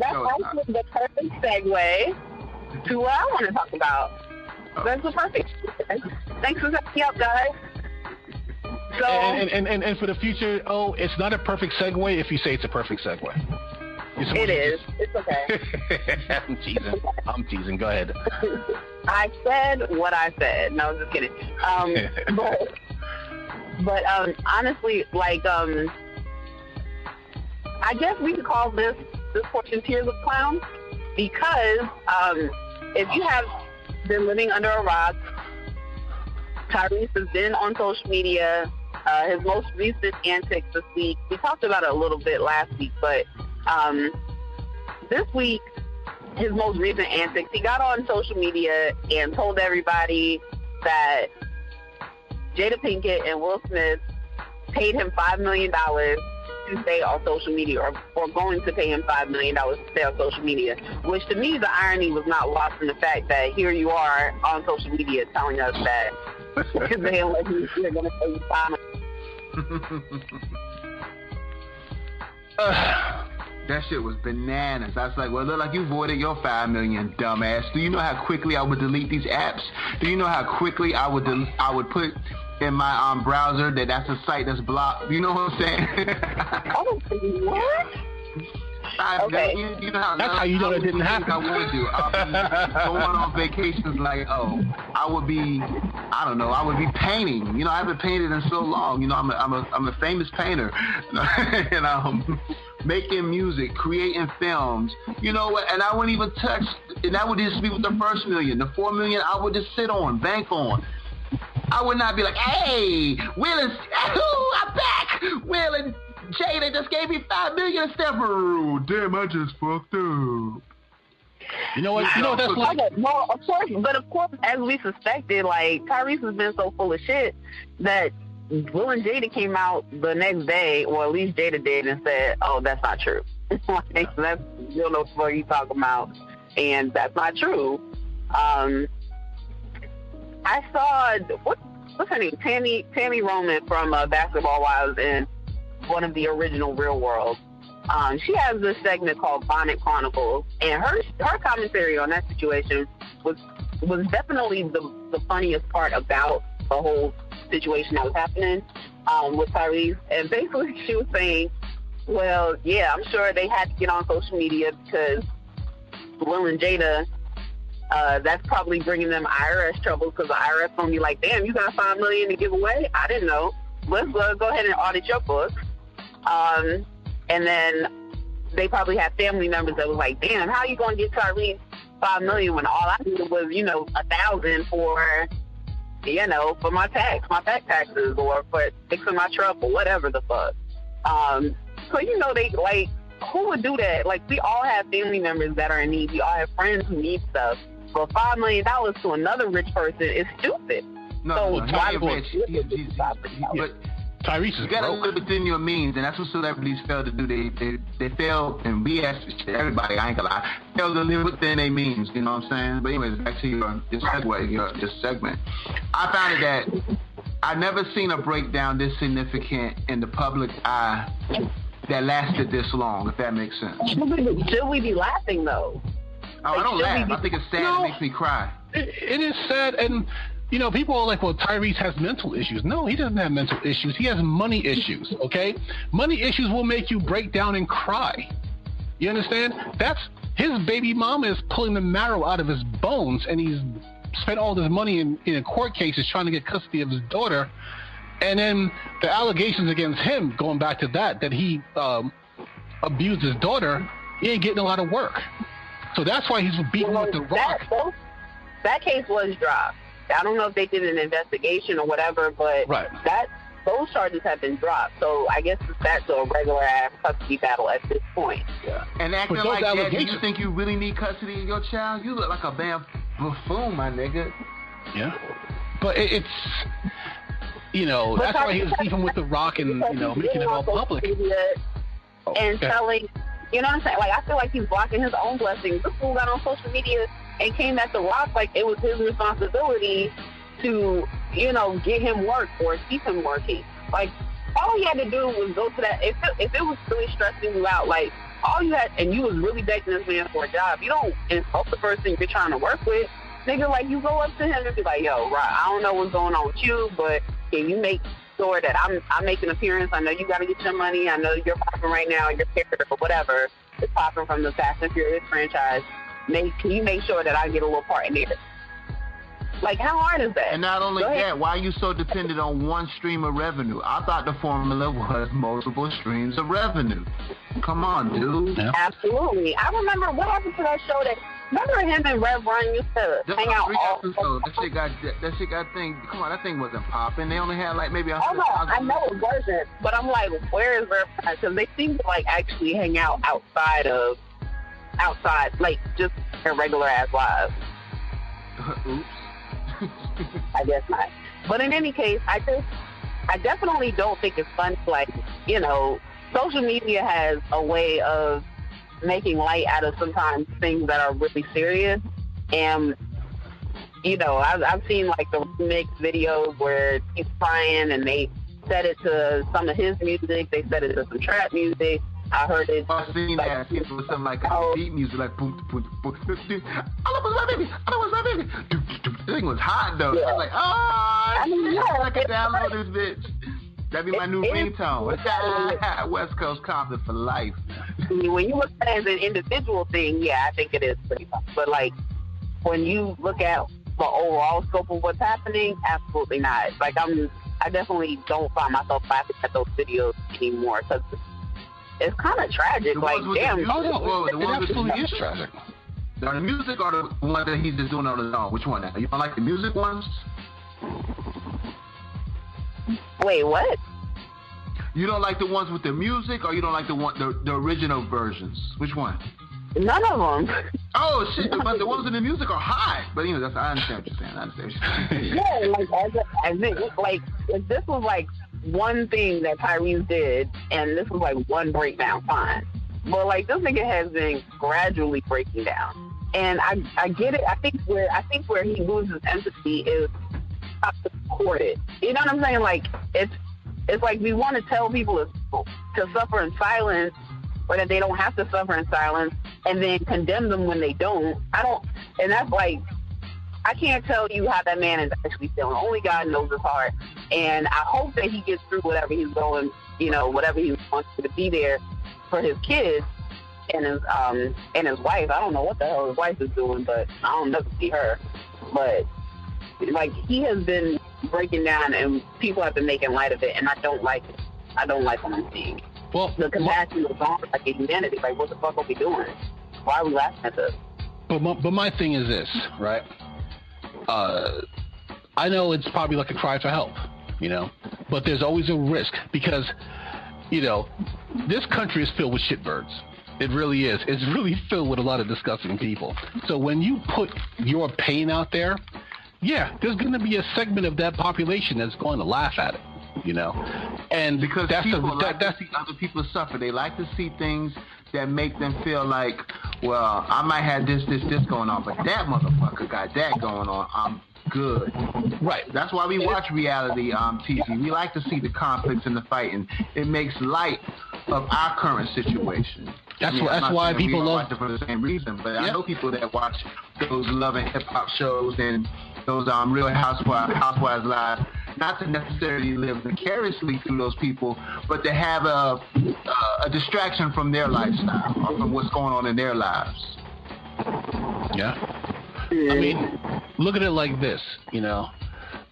actually the perfect segue to what I want to talk about. That's the perfect. Thanks for setting me up, guys. So, and for the future, it's not a perfect segue if you say it's a perfect segue. It is. It's okay. I'm teasing. Go ahead. I said what I said. No, I'm just kidding. But honestly, like, I guess we could call this portion Tears of Clowns because if you have been living under a rock, Tyrese has been on social media. His most recent antics this week, we talked about it a little bit last week, but this week, his most recent antics, he got on social media and told everybody that Jada Pinkett and Will Smith paid him $5 million to stay on social media, or going to pay him $5 million to stay on social media, which to me, the irony was not lost in the fact that here you are on social media telling us that they're going to pay you $5 million. That shit was bananas. I was like, well, look like you voided your $5 million, dumbass. Do you know how quickly I would delete these apps? Do you know how quickly I would put in my browser that's a site that's blocked? You know what I'm saying? What? Okay. You know how, that's how you know it didn't happen. I would do. I'll be going on vacations like, I would be painting. I haven't painted in so long. I'm a famous painter. And making music, creating films. You know what? And I wouldn't even touch, and that would just be with the first million. The $4 million I would just sit on, bank on. I would not be like, hey, I'm back. Will and Jada just gave me $5 million. Damn, I just fucked up. You know what? That's like. Well, of course, as we suspected, like Tyrese has been so full of shit that Will and Jada came out the next day, or at least Jada did, and said, "Oh, that's not true." That's you don't know what you talking about, and that's not true. I saw what's her name, Tammy Roman from Basketball Wives and one of the original Real World. She has this segment called Bonnet Chronicles, and her commentary on that situation was definitely the funniest part about the whole situation that was happening with Tyrese. And basically she was saying, well, yeah, I'm sure they had to get on social media because Will and Jada, that's probably bringing them IRS trouble because the IRS gonna be like, damn, you got $5 million to give away? I didn't know. Let's go ahead and audit your books. And then they probably have family members that was like, damn, how are you going to get Tyrese $5 million when all I did was, $1,000 for, for my back taxes or for fixing my truck or whatever the fuck. So, they like, who would do that? Like, we all have family members that are in need. We all have friends who need stuff. But $5 million to another rich person is stupid. No, why rich. But Tyrese is you gotta broke. live within your means, and that's what celebrities fail to do. They fail, and we ask everybody, I ain't gonna lie, fail to live within their means, you know what I'm saying? But anyways, back to your segue, your segment. I found it that I've never seen a breakdown this significant in the public eye that lasted this long, if that makes sense. Should we be laughing, though? Oh, I don't laugh. I think it's sad. It makes me cry. It is sad, and people are like, well, Tyrese has mental issues. No, he doesn't have mental issues. He has money issues, okay? Money issues will make you break down and cry. You understand? That's his baby mama is pulling the marrow out of his bones, and he's spent all this money in court cases trying to get custody of his daughter. And then the allegations against him, going back to that he abused his daughter, he ain't getting a lot of work. So that's why he's beating with the rock. That case was dropped. I don't know if they did an investigation or whatever, but those charges have been dropped. So I guess that's a regular ass custody battle at this point. Yeah. And acting like that, do you think you really need custody of your child? You look like a damn buffoon, my nigga. Yeah. But it's that's why he was beefing with the rock and making it all public. And telling, you know what I'm saying? Like, I feel like he's blocking his own blessings. This fool got on social media and came at the rock like it was his responsibility to, get him work or keep him working. Like, all he had to do was go to that. If it was really stressing you out, like, all you had, and you was really begging this man for a job, you don't insult the person you're trying to work with. Nigga, like, you go up to him and be like, yo, Rock, I don't know what's going on with you, but can you make sure that I make an appearance? I know you got to get your money. I know you're popping right now. Your character or whatever is popping from the Fast and Furious franchise. Can you make sure that I get a little part in there? Like, how hard is that? And not only that, why are you so dependent on one stream of revenue? I thought the formula was multiple streams of revenue. Come on, dude. Yeah. Absolutely. I remember what happened to that show remember him and Rev Run used to hang out all episodes. That shit got thing. Come on, that thing wasn't popping. They only had like maybe 100,000. Oh no, I know it wasn't, but I'm like, where is Rev Run? Because they seem to like actually hang out outside, like just their regular ass lives. Oops. I guess not. But in any case, I definitely don't think it's fun. Like, social media has a way of making light out of sometimes things that are really serious. And, I've seen like the remix videos where he's crying and they set it to some of his music. They set it to some trap music. I heard it. I've seen that. It was something like beat music, like boom, boom, boom. I love my baby. I love my baby. The thing was hot though. Yeah. I was like, I can download this bitch. That'd be my new ringtone. West Coast Compton for life. When you look at it as an individual thing, yeah, I think it is pretty much. But like, when you look at the overall scope of what's happening, absolutely not. Like, I definitely don't find myself laughing at those videos anymore because it's kind of tragic. Like, damn. It absolutely is tragic. Now, the music or the one that he's just doing on his own? Which one now? You don't like the music ones? Wait, what? You don't like the ones with the music, or you don't like the original versions? Which one? None of them. Oh shit! But the ones in the music are hot. But I understand what you're saying. Yeah, if this was like one thing that Tyrese did, and this was like one breakdown, fine. But like, this nigga has been gradually breaking down, and I get it. I think where he loses empathy is how to support it. You know what I'm saying? Like, it's like we want to tell people to suffer in silence, or that they don't have to suffer in silence, and then condemn them when they don't. And that's like, I can't tell you how that man is actually feeling. Only God knows his heart. And I hope that he gets through whatever he's going, whatever he wants to be there for his kids and his wife. I don't know what the hell his wife is doing, but I don't never see her. But like, he has been breaking down, and people have been making light of it, and I don't like it. I don't like what I'm seeing. Well, the compassion is gone, like in humanity. Like, what the fuck are we doing? Why are we laughing at this? But my thing is this, right? I know it's probably like a cry for help, but there's always a risk because, this country is filled with shitbirds. It really is. It's really filled with a lot of disgusting people. So when you put your pain out there, yeah, there's going to be a segment of that population that's going to laugh at it, and because people like to see other people suffer. They like to see things that make them feel like, well, I might have this going on, but that motherfucker got that going on. I'm good. Right. That's why we watch reality TV. We like to see the conflicts and the fighting. It makes light of our current situation. That's why people love it for the same reason. But I know people that watch those Love and Hip Hop shows and those Real Housewives Live, not to necessarily live vicariously through those people, but to have a distraction from their lifestyle or from what's going on in their lives. Yeah. I mean, look at it like this, you know.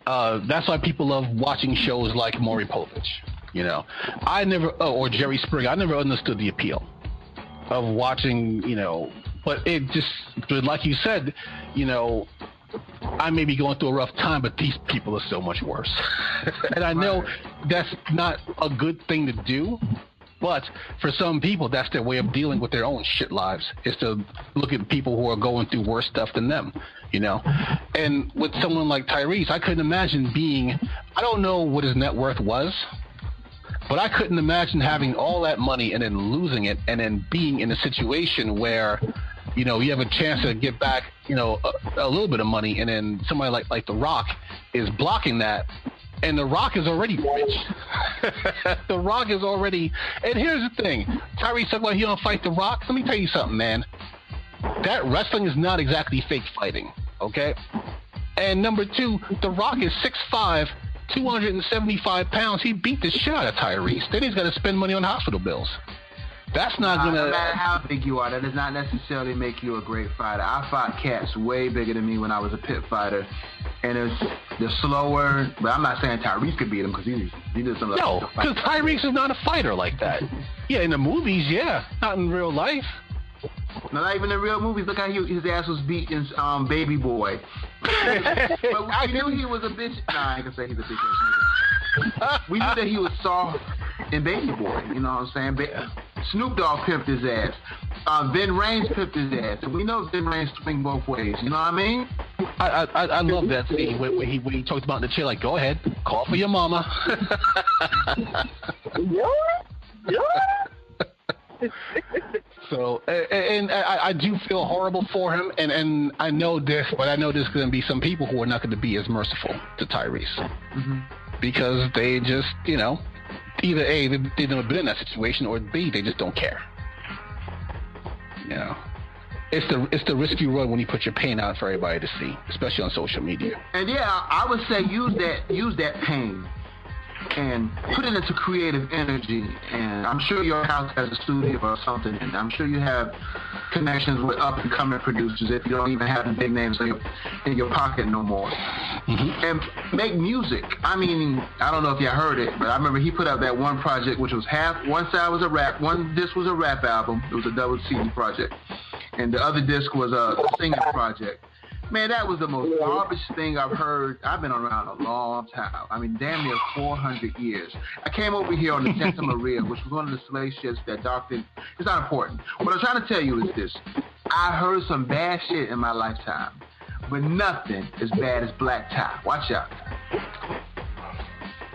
That's why people love watching shows like Maury Povich. You know, or Jerry Springer. I never understood the appeal of watching, you know, but like you said, you know, I may be going through a rough time, but these people are so much worse. And I know that's not a good thing to do, but for some people, that's their way of dealing with their own shit lives, is to look at people who are going through worse stuff than them, you know? And with someone like Tyrese, I couldn't imagine I don't know what his net worth was, but I couldn't imagine having all that money and then losing it and then being in a situation where, you know, you have a chance to get back, you know, a little bit of money, and then somebody like The Rock is blocking that, and The Rock is already rich. The Rock is already, and here's the thing, Tyrese talking about he don't fight The Rock. Let me tell you something, man. That wrestling is not exactly fake fighting, okay? And number two, The Rock is 6'5", 275 pounds. He beat the shit out of Tyrese. Then he's got to spend money on hospital bills. That's not gonna. No matter how big you are, that does not necessarily make you a great fighter. I fought cats way bigger than me when I was a pit fighter, and they're slower. But I'm not saying Tyrese could beat him, because he did some. No, because Tyrese is not a fighter like that. Yeah, in the movies, yeah, not in real life. No, not even in real movies. Look how his ass was beat in Baby Boy. But we knew he was a bitch. Nah, I ain't gonna say he's a bitch ass nigga. We knew that he was soft in Baby Boy. You know what I'm saying? Snoop Dogg pimped his ass. Ben Reigns pimped his ass. And we know Ben Reigns swing both ways. You know what I mean? I love that scene where he talked about in the chair, like, go ahead, call for your mama. So, and I do feel horrible for him, and I know this, but I know there's going to be some people who are not going to be as merciful to Tyrese. Because they just, you know, either A, they've never been in that situation, or B, they just don't care. You know, it's the risk you run when you put your pain out for everybody to see, especially on social media. And yeah, I would say use that pain and put it into creative energy. And I'm sure your house has a studio or something, and I'm sure you have connections with up and coming producers if you don't even have the big names in your pocket no more. And make music. I mean, I don't know if y'all heard it, but I remember he put out that one project which was one side was a rap, one disc was a rap album. It was a double CD project, and the other disc was a singing project. Man, that was the most garbage thing I've heard. I've been around a long time. I mean, damn near 400 years. I came over here on the Santa Maria, which was one of the slave ships that docked in. It's not important. What I'm trying to tell you is this. I heard some bad shit in my lifetime, but nothing as bad as black tie. Watch out.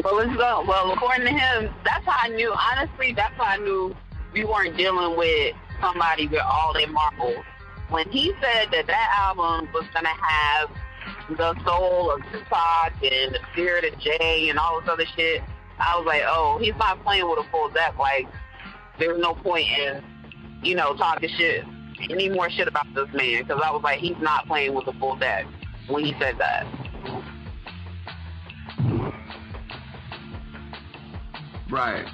Well, according to him, that's how I knew, honestly, that's how I knew we weren't dealing with somebody with all their marbles. When he said that album was going to have the soul of Tupac and the spirit of Jay and all this other shit, I was like, oh, he's not playing with a full deck. Like, there's no point in, you know, talking shit, any more shit about this man, because I was like, he's not playing with a full deck when he said that. Right.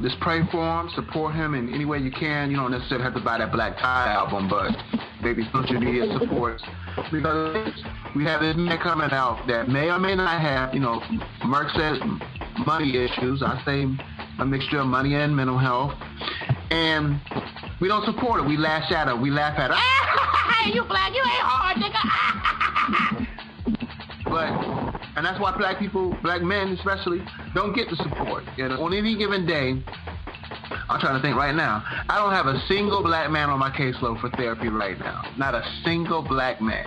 Just pray for him, support him in any way you can. You don't necessarily have to buy that Black Tie album, but maybe social media supports. Because we have this man coming out that may or may not have, you know, Merck says money issues. I say a mixture of money and mental health. And we don't support it. We lash at him. We laugh at him. Hey, you black, you ain't hard, nigga. And that's why black people, black men especially, don't get the support. You know, on any given day, I'm trying to think right now, I don't have a single black man on my caseload for therapy right now. Not a single black man.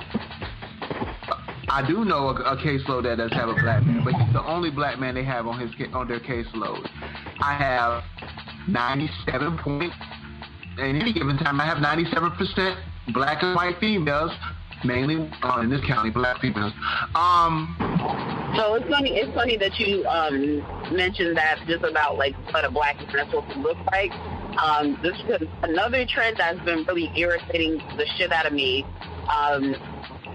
I do know a caseload that does have a black man, but he's the only black man they have on their caseload. I have 97 point, at any given time, I have 97% black and white females, mainly in this county, black females. So it's funny that you mentioned that just about like what a black is supposed to look like. This because another trend that's been really irritating the shit out of me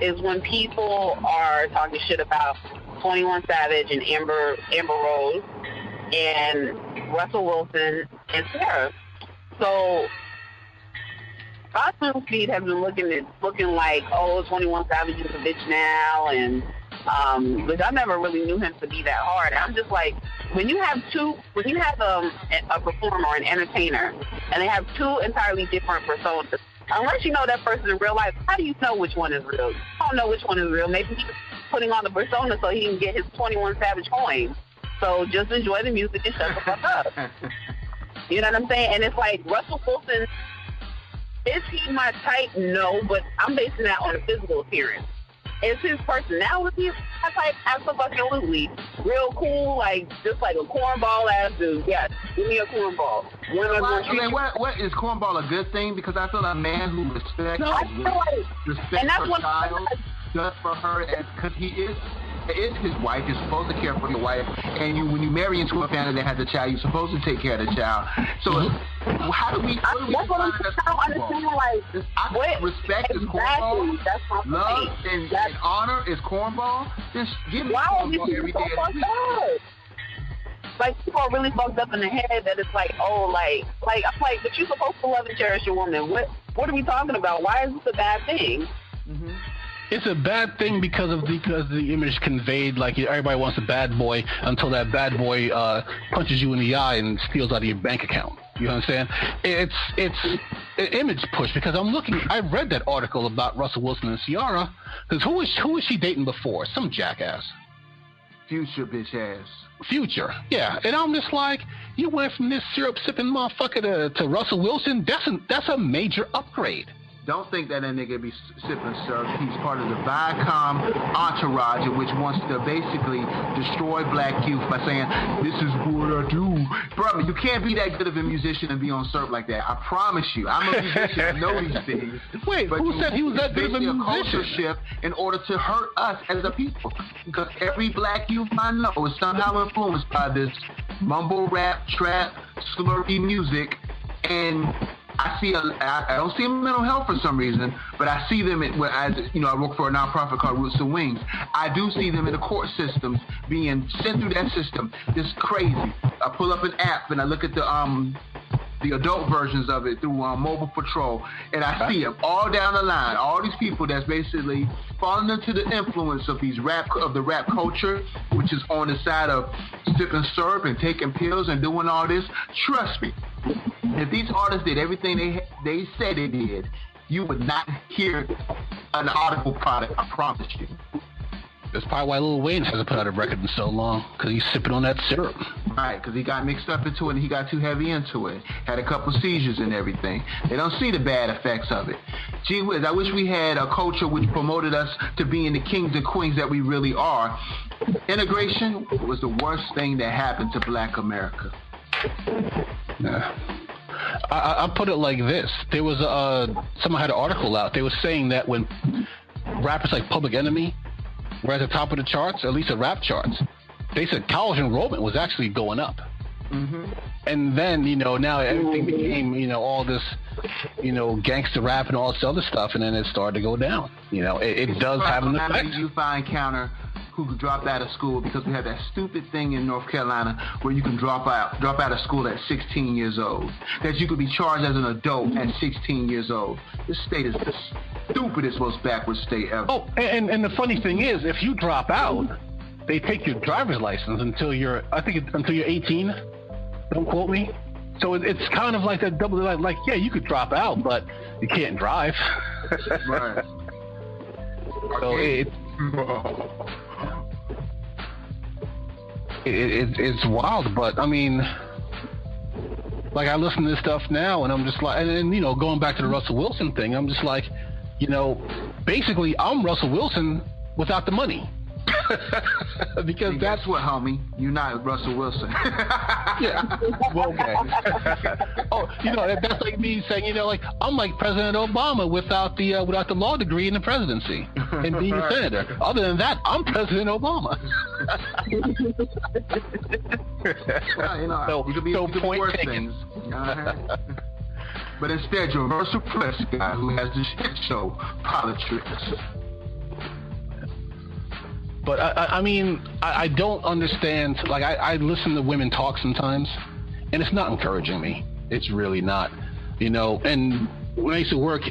is when people are talking shit about 21 Savage and Amber Rose and Russell Wilson and Sarah. So my social feed has been looking like, oh, 21 Savage is a bitch now, and which I never really knew him to be that hard. I'm just like, when you have a performer or an entertainer, and they have two entirely different personas, unless you know that person in real life, how do you know which one is real? You don't know which one is real. Maybe he's putting on the persona so he can get his 21 Savage coin. So just enjoy the music and shut the fuck up. You know what I'm saying? And it's like, Russell Wilson, is he my type? No, but I'm basing that on a physical appearance. Is his personality my type? Absolutely. Real cool, like just like a cornball ass dude. Yes, give me a cornball. What is cornball a good thing? Because I feel a man who respects her child just for her, because he is his wife. You're supposed to care for your wife, and when you marry into a family that has a child, you're supposed to take care of the child. So how do we? That's what I'm understand. Like, respect is cornball. That's my point. Love and honor is cornball. Just give me cornball every day of the week. Like, people are really fucked up in the head that it's like, oh, like I'm like, but you're supposed to love and cherish your woman. What are we talking about? Why is this a bad thing? Mm-hmm. It's a bad thing because the image conveyed, like everybody wants a bad boy until that bad boy punches you in the eye and steals out of your bank account. You understand? It's an image push, because I read that article about Russell Wilson and Ciara, because who was she dating before? Some jackass. Future bitch ass. Future, yeah. And I'm just like, you went from this syrup sipping motherfucker to Russell Wilson. That's a major upgrade. Don't think that nigga be sipping syrup. He's part of the Viacom entourage, which wants to basically destroy black youth by saying, this is what I do. Brother, you can't be that good of a musician and be on syrup like that. I promise you. I'm a musician. I know these things. Wait, who said he was that good of a musician? Culture shift in order to hurt us as a people. Because every black youth I know is somehow influenced by this mumble rap, trap, slurpy music, and I don't see them in mental health for some reason, but I see them I work for a nonprofit called Roots and Wings. I do see them in the court systems being sent through that system. It's crazy. I pull up an app and I look at the adult versions of it through Mobile Patrol, and I see them all down the line. All these people that's basically falling into the influence of the rap culture, which is on the side of sipping syrup and taking pills and doing all this. Trust me, if these artists did everything they said they did, you would not hear an audible product. I promise you. That's probably why Lil Wayne hasn't put out a record in so long, because he's sipping on that syrup. Right, because he got mixed up into it and he got too heavy into it. Had a couple seizures and everything. They don't see the bad effects of it. Gee whiz, I wish we had a culture which promoted us to being the kings and queens that we really are. Integration was the worst thing that happened to black America. Yeah. I put it like this. There was someone had an article out. They were saying that when rappers like Public Enemy were at the top of the charts, at least the rap charts, they said college enrollment was actually going up. Mm-hmm. And then, now everything became, all this, gangster rap and all this other stuff, and then it started to go down. It does have an effect. You find counter who dropped out of school, because we have that stupid thing in North Carolina where you can drop out of school at 16 years old, that you could be charged as an adult at 16 years old. This state is the stupidest, most backwards state ever. Oh, and the funny thing is, if you drop out, they take your driver's license until you're 18. Don't quote me. So it's kind of like that double, like, yeah, you could drop out, but you can't drive. Right. So it's wild, but I mean, like, I listen to this stuff now, and I'm just like, and going back to the Russell Wilson thing, I'm just like, basically, I'm Russell Wilson without the money. Because that's what, homie, you're not Russell Wilson. Yeah. Well, okay. Oh, that's like me saying, like, I'm like President Obama without the law degree in the presidency. and being a senator. Other than that, I'm President Obama. Well, you could be worse things. But instead, you're Mercer Prescott, who has this hit show, Politics. But I mean, I don't understand. Like, I listen to women talk sometimes, and it's not encouraging me. It's really not, And when I used to work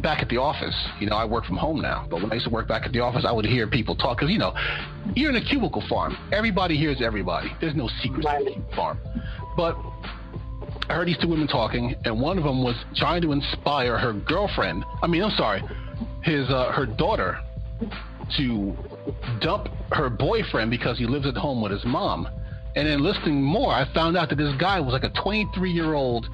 back at the office, I work from home now. But when I used to work back at the office, I would hear people talk because you're in a cubicle farm. Everybody hears everybody. There's no secrets in a cubicle farm. But I heard these two women talking, and one of them was trying to inspire her girlfriend. Her daughter, to dump her boyfriend because he lives at home with his mom. And then listening more, I found out that this guy was like a 23-year-old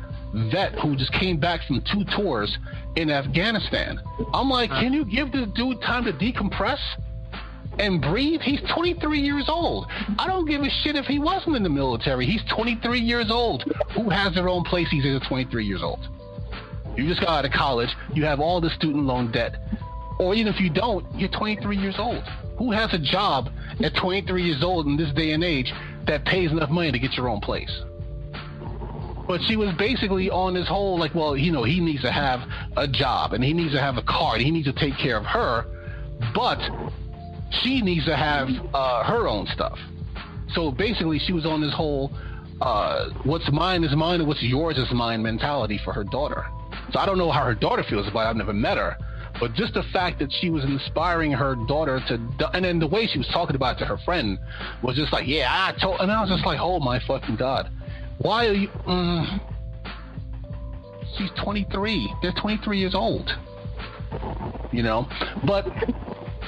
vet who just came back from 2 tours in Afghanistan. I'm like, can you give this dude time to decompress and breathe? He's 23 years old. I don't give a shit if he wasn't in the military. He's 23 years old. Who has their own place? He's 23 years old. You just got out of college. You have all the student loan debt. Or even if you don't, you're 23 years old. Who has a job at 23 years old in this day and age that pays enough money to get your own place? But she was basically on this whole, like, well, he needs to have a job, and he needs to have a car, and he needs to take care of her, but she needs to have her own stuff. So basically she was on this whole what's mine is mine and what's yours is mine mentality for her daughter. So I don't know how her daughter feels about it. I've never met her. But just the fact that she was inspiring her daughter and then the way she was talking about it to her friend was just like, and I was just like, oh my fucking God. Why are you, she's 23. They're 23 years old. But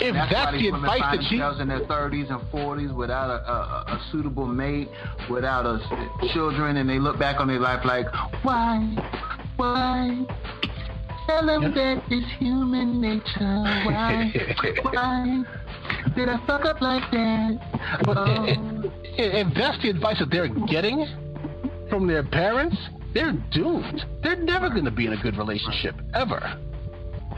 if that's the advice that she themselves in their 30s and 40s without a suitable mate, without children, and they look back on their life like, why? Tell them that it's human nature. Why did I fuck up like that? But if that's the advice that they're getting from their parents, they're doomed. They're never going to be in a good relationship ever.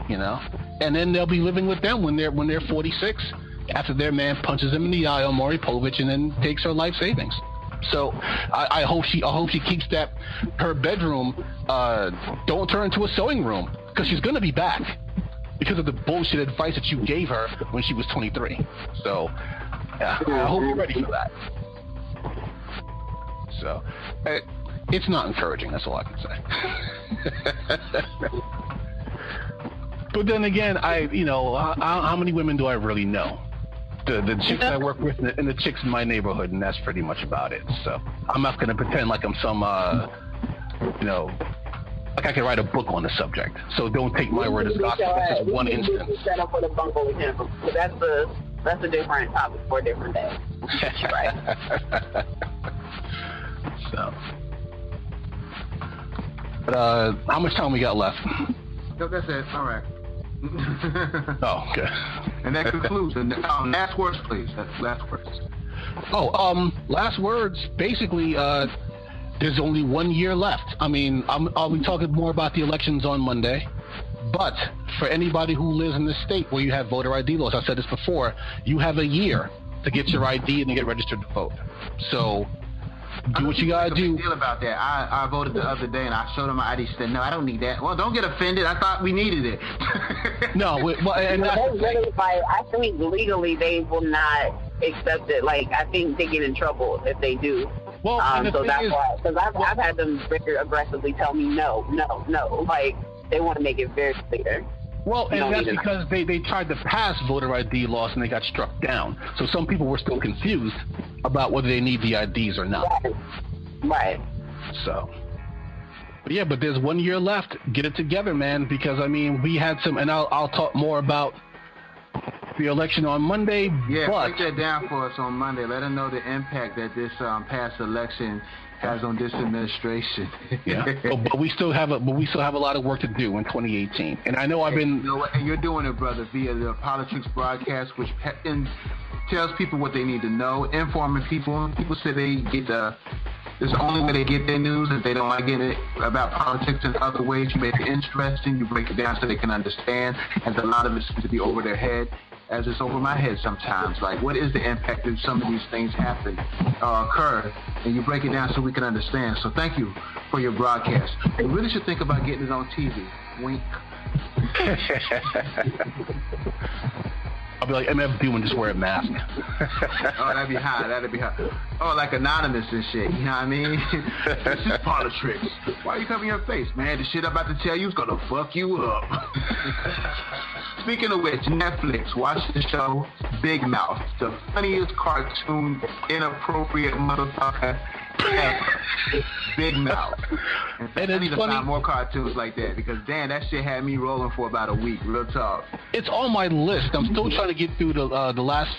And then they'll be living with them when they're 46, after their man punches them in the eye on Maury Povich and then takes her life savings. So I hope she keeps her bedroom don't turn into a sewing room, because she's going to be back because of the bullshit advice that you gave her when she was 23. So I hope you're ready for that. So it's not encouraging. That's all I can say. But then again, how many women do I really know? The chicks I work with and the chicks in my neighborhood, and that's pretty much about it. So I'm not going to pretend like I'm some, like I can write a book on the subject. So don't take my word as gospel. It's just one instance. Set up with a bungle with him. But that's a different topic for a different day. Right. So, but how much time we got left? No, that's it. All right. Oh, okay. And that concludes. Last words, please. Last words. Last words. Basically, there's only 1 year left. I mean, I'll be talking more about the elections on Monday. But for anybody who lives in the state where you have voter ID laws, I said this before, you have a year to get your ID and to get registered to vote. So do what you gotta do. Deal about that. I voted the other day and I showed them my ID. She said, "No, I don't need that." Well, don't get offended. I thought we needed it. No, and that's really, I think legally they will not accept it. Like, I think they get in trouble if they do. Well, so that's why. Because I've had them very aggressively tell me no. Like, they want to make it very clear. Well, and that's because they tried to pass voter ID laws and they got struck down. So some people were still confused about whether they need the IDs or not. Right. So, but there's 1 year left. Get it together, man, because, I mean, we had some, and I'll talk more about the election on Monday. Yeah, break that down for us on Monday. Let them know the impact that this past election has on this administration. Yeah, but we still have a lot of work to do in 2018. And I know I've been. And you're doing it, brother, via the politics broadcast, which tells people what they need to know, informing people. People say they get It's the only way they get their news. If they don't like getting it about politics in other ways, you make it interesting. You break it down so they can understand. And a lot of it seems to be over their head, as it's over my head sometimes. Like, what is the impact if some of these things happen or occur? And you break it down so we can understand. So thank you for your broadcast. You really should think about getting it on TV. Wink. I'll be like MFB and just wear a mask. Oh, that'd be hot. That'd be hot. Oh, like Anonymous and shit. You know what I mean? This is politics. Why are you covering your face, man? The shit I'm about to tell you is gonna fuck you up. Speaking of which, Netflix, watch the show Big Mouth, the funniest cartoon, inappropriate motherfucker ever. Big Mouth. And I need to find more cartoons like that because, damn, that shit had me rolling for about a week. Real talk. It's on my list. I'm still trying to get through the last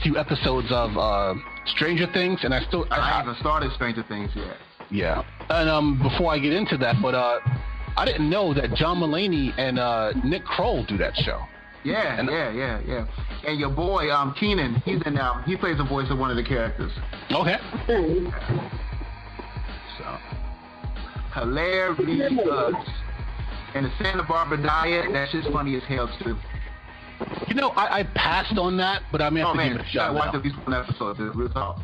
few episodes of Stranger Things, and I haven't started Stranger Things yet. Yeah. And before I get into that, but I didn't know that John Mulaney and Nick Kroll do that show. Yeah. And your boy, Keenan, he's in now. He plays the voice of one of the characters. Okay. So, hilarious. And the Santa Barbara diet, that shit's funny as hell, too. You know, I passed on that, but I mean, I give it a shot. Watch at least one episode, real talk.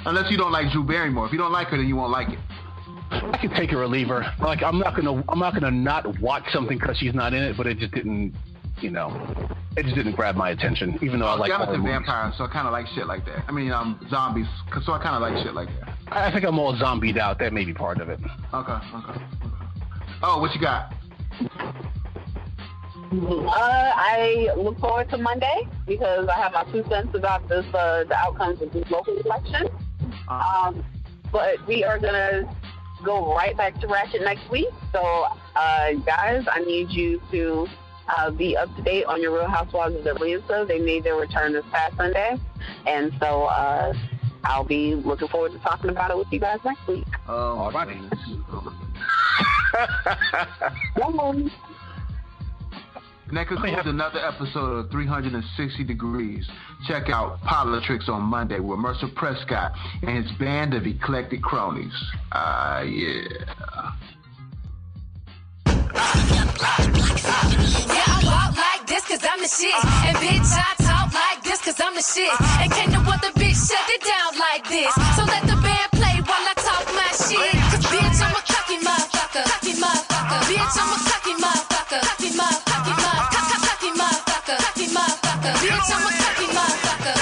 Unless you don't like Drew Barrymore. If you don't like her, then you won't like it. I can take her or leave her. Like, I'm not gonna not watch something because she's not in it, but it just didn't, it just didn't grab my attention, even though I like horror movies. Vampires, so I kind of like shit like that. I mean, zombies, so I kind of like shit like that. I think I'm all zombied out. That may be part of it. Okay. Oh, what you got? I look forward to Monday because I have my 2 cents about this, the outcomes of this local election. But we are gonna go right back to Ratchet next week. So, guys, I need you to be up to date on your Real Housewives of Atlanta. They made their return this past Sunday, and so I'll be looking forward to talking about it with you guys next week. All right. And that concludes another episode of 360 Degrees. Check out Politics on Monday with Mercer Prescott and his band of eclectic cronies. Yeah. Yeah, I walk like this cause I'm the shit. And bitch, I talk like this cause I'm the shit. And can't no other bitch shut it down like this. So let the band play while I talk my shit. Cause bitch, I'm a cocky motherfucker. Cocky motherfucker. Bitch, I'm a cocky motherfucker. Cocky motherfucker. Cocky motherfucker. Cocky motherfucker. Bitch, I'm a cocky motherfucker.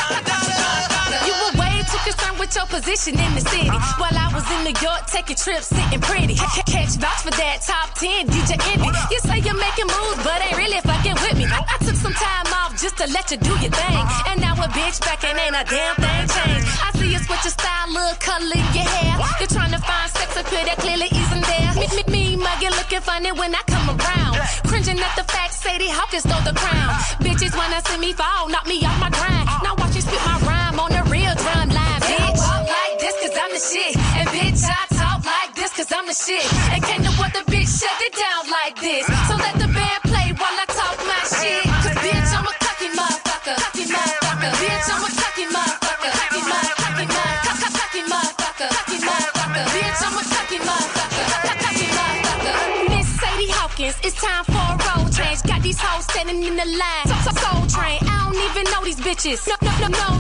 You were way too concerned with your position in the city. While I was in New York taking trips, sitting pretty. Catch vouch for that top 10 DJ Envy. You say you're making moves, but ain't really fucking with me. I took some time off just to let you do your thing. And now a bitch back and ain't a damn thing changed. I see you switch your style, little color in your hair. You're trying to find sex appeal that clearly isn't there. Me, muggy looking funny when I come around. Cringing at the fact Sadie Hawkins stole the crown. Bitches wanna see me fall, knock me off my grind. Now watch me spit my rhyme on the real drum line, bitch. I walk like this cause I'm the shit. And bitch, I talk like this cause I'm the shit. And can't no other bitch shut it down like this. So let the band play while I talk my shit. Cause bitch, I'm a cocky motherfucker. Cocky motherfucker. Bitch, I'm a cocky motherfucker. Cocky motherfucker. Cocky motherfucker. Cocky motherfucker. Bitch, I'm a cocky motherfucker. Cocky motherfucker. Miss Sadie Hawkins, it's time for a road change. Got these hoes standing in the line. Soul train. I don't even know these bitches. No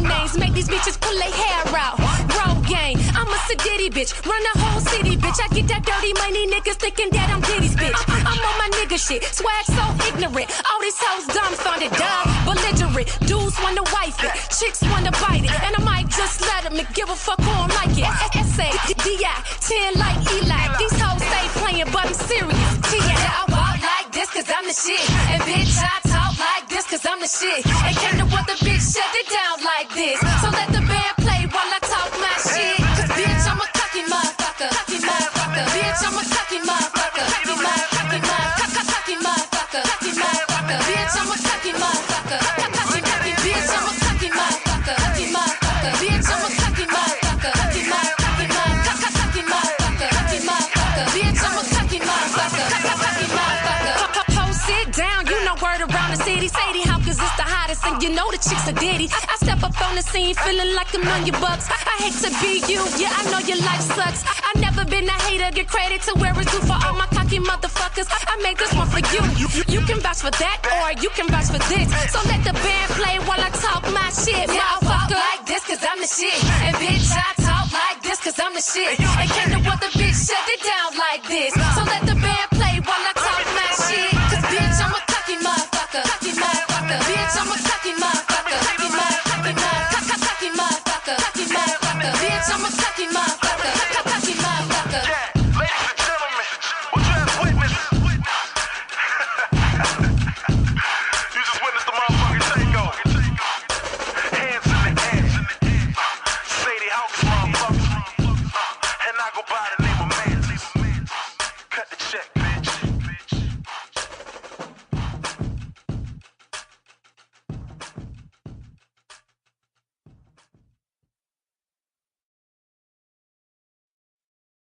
names. Make these bitches pull their hair out. Road gang. I'm a sedity bitch. Run the whole city, bitch. I get that dirty money. Niggas thinking that I'm Diddy's bitch. I'm on my nigga shit. Swag so ignorant. All these hoes dumbfounded. Dumb, belligerent. Dudes wanna wife it. Chicks wanna bite it. And I might just let them and give a fuck who don't like it. S-A-D-I, 10 like Eli. These hoes stay playing, but I'm serious. Yeah, I walk like this cause I'm the shit. And bitch, I talk like this cause I'm the shit. And can't no other bitch shut it down like this. So let the band play while I talk my shit. Cause bitch, I'm a cocky motherfucker. Cocky motherfucker. Bitch, I'm a cocky motherfucker. Cocky motherfucker. Cocky motherfucker. Cocky motherfucker. Bitch, I'm a cocky motherfucker. Cocky bitch, I'm a cocky motherfucker. Cocky motherfucker. Bitch, I'm a cocky motherfucker. Cocky motherfucker. Cocky motherfucker. Cocky motherfucker. Bitch, I'm a cocky motherfucker. Cocky motherfucker. Sit down, you know word around the city. Sadie Hawkins is the hottest and you know the chicks are ditty. I step up on the scene feeling like $1 million bucks. I hate to be you, yeah, I know your life sucks. I never been a hater, get credit to where it's due for all my cocky motherfuckers. I made this one for you. You can vouch for that, or you can vouch for this. So let the band play while I talk my shit. Yeah, I walk like this cause I'm the shit. And bitch, I talk like this cause I'm the shit. And can't no other bitch shut it down like this. So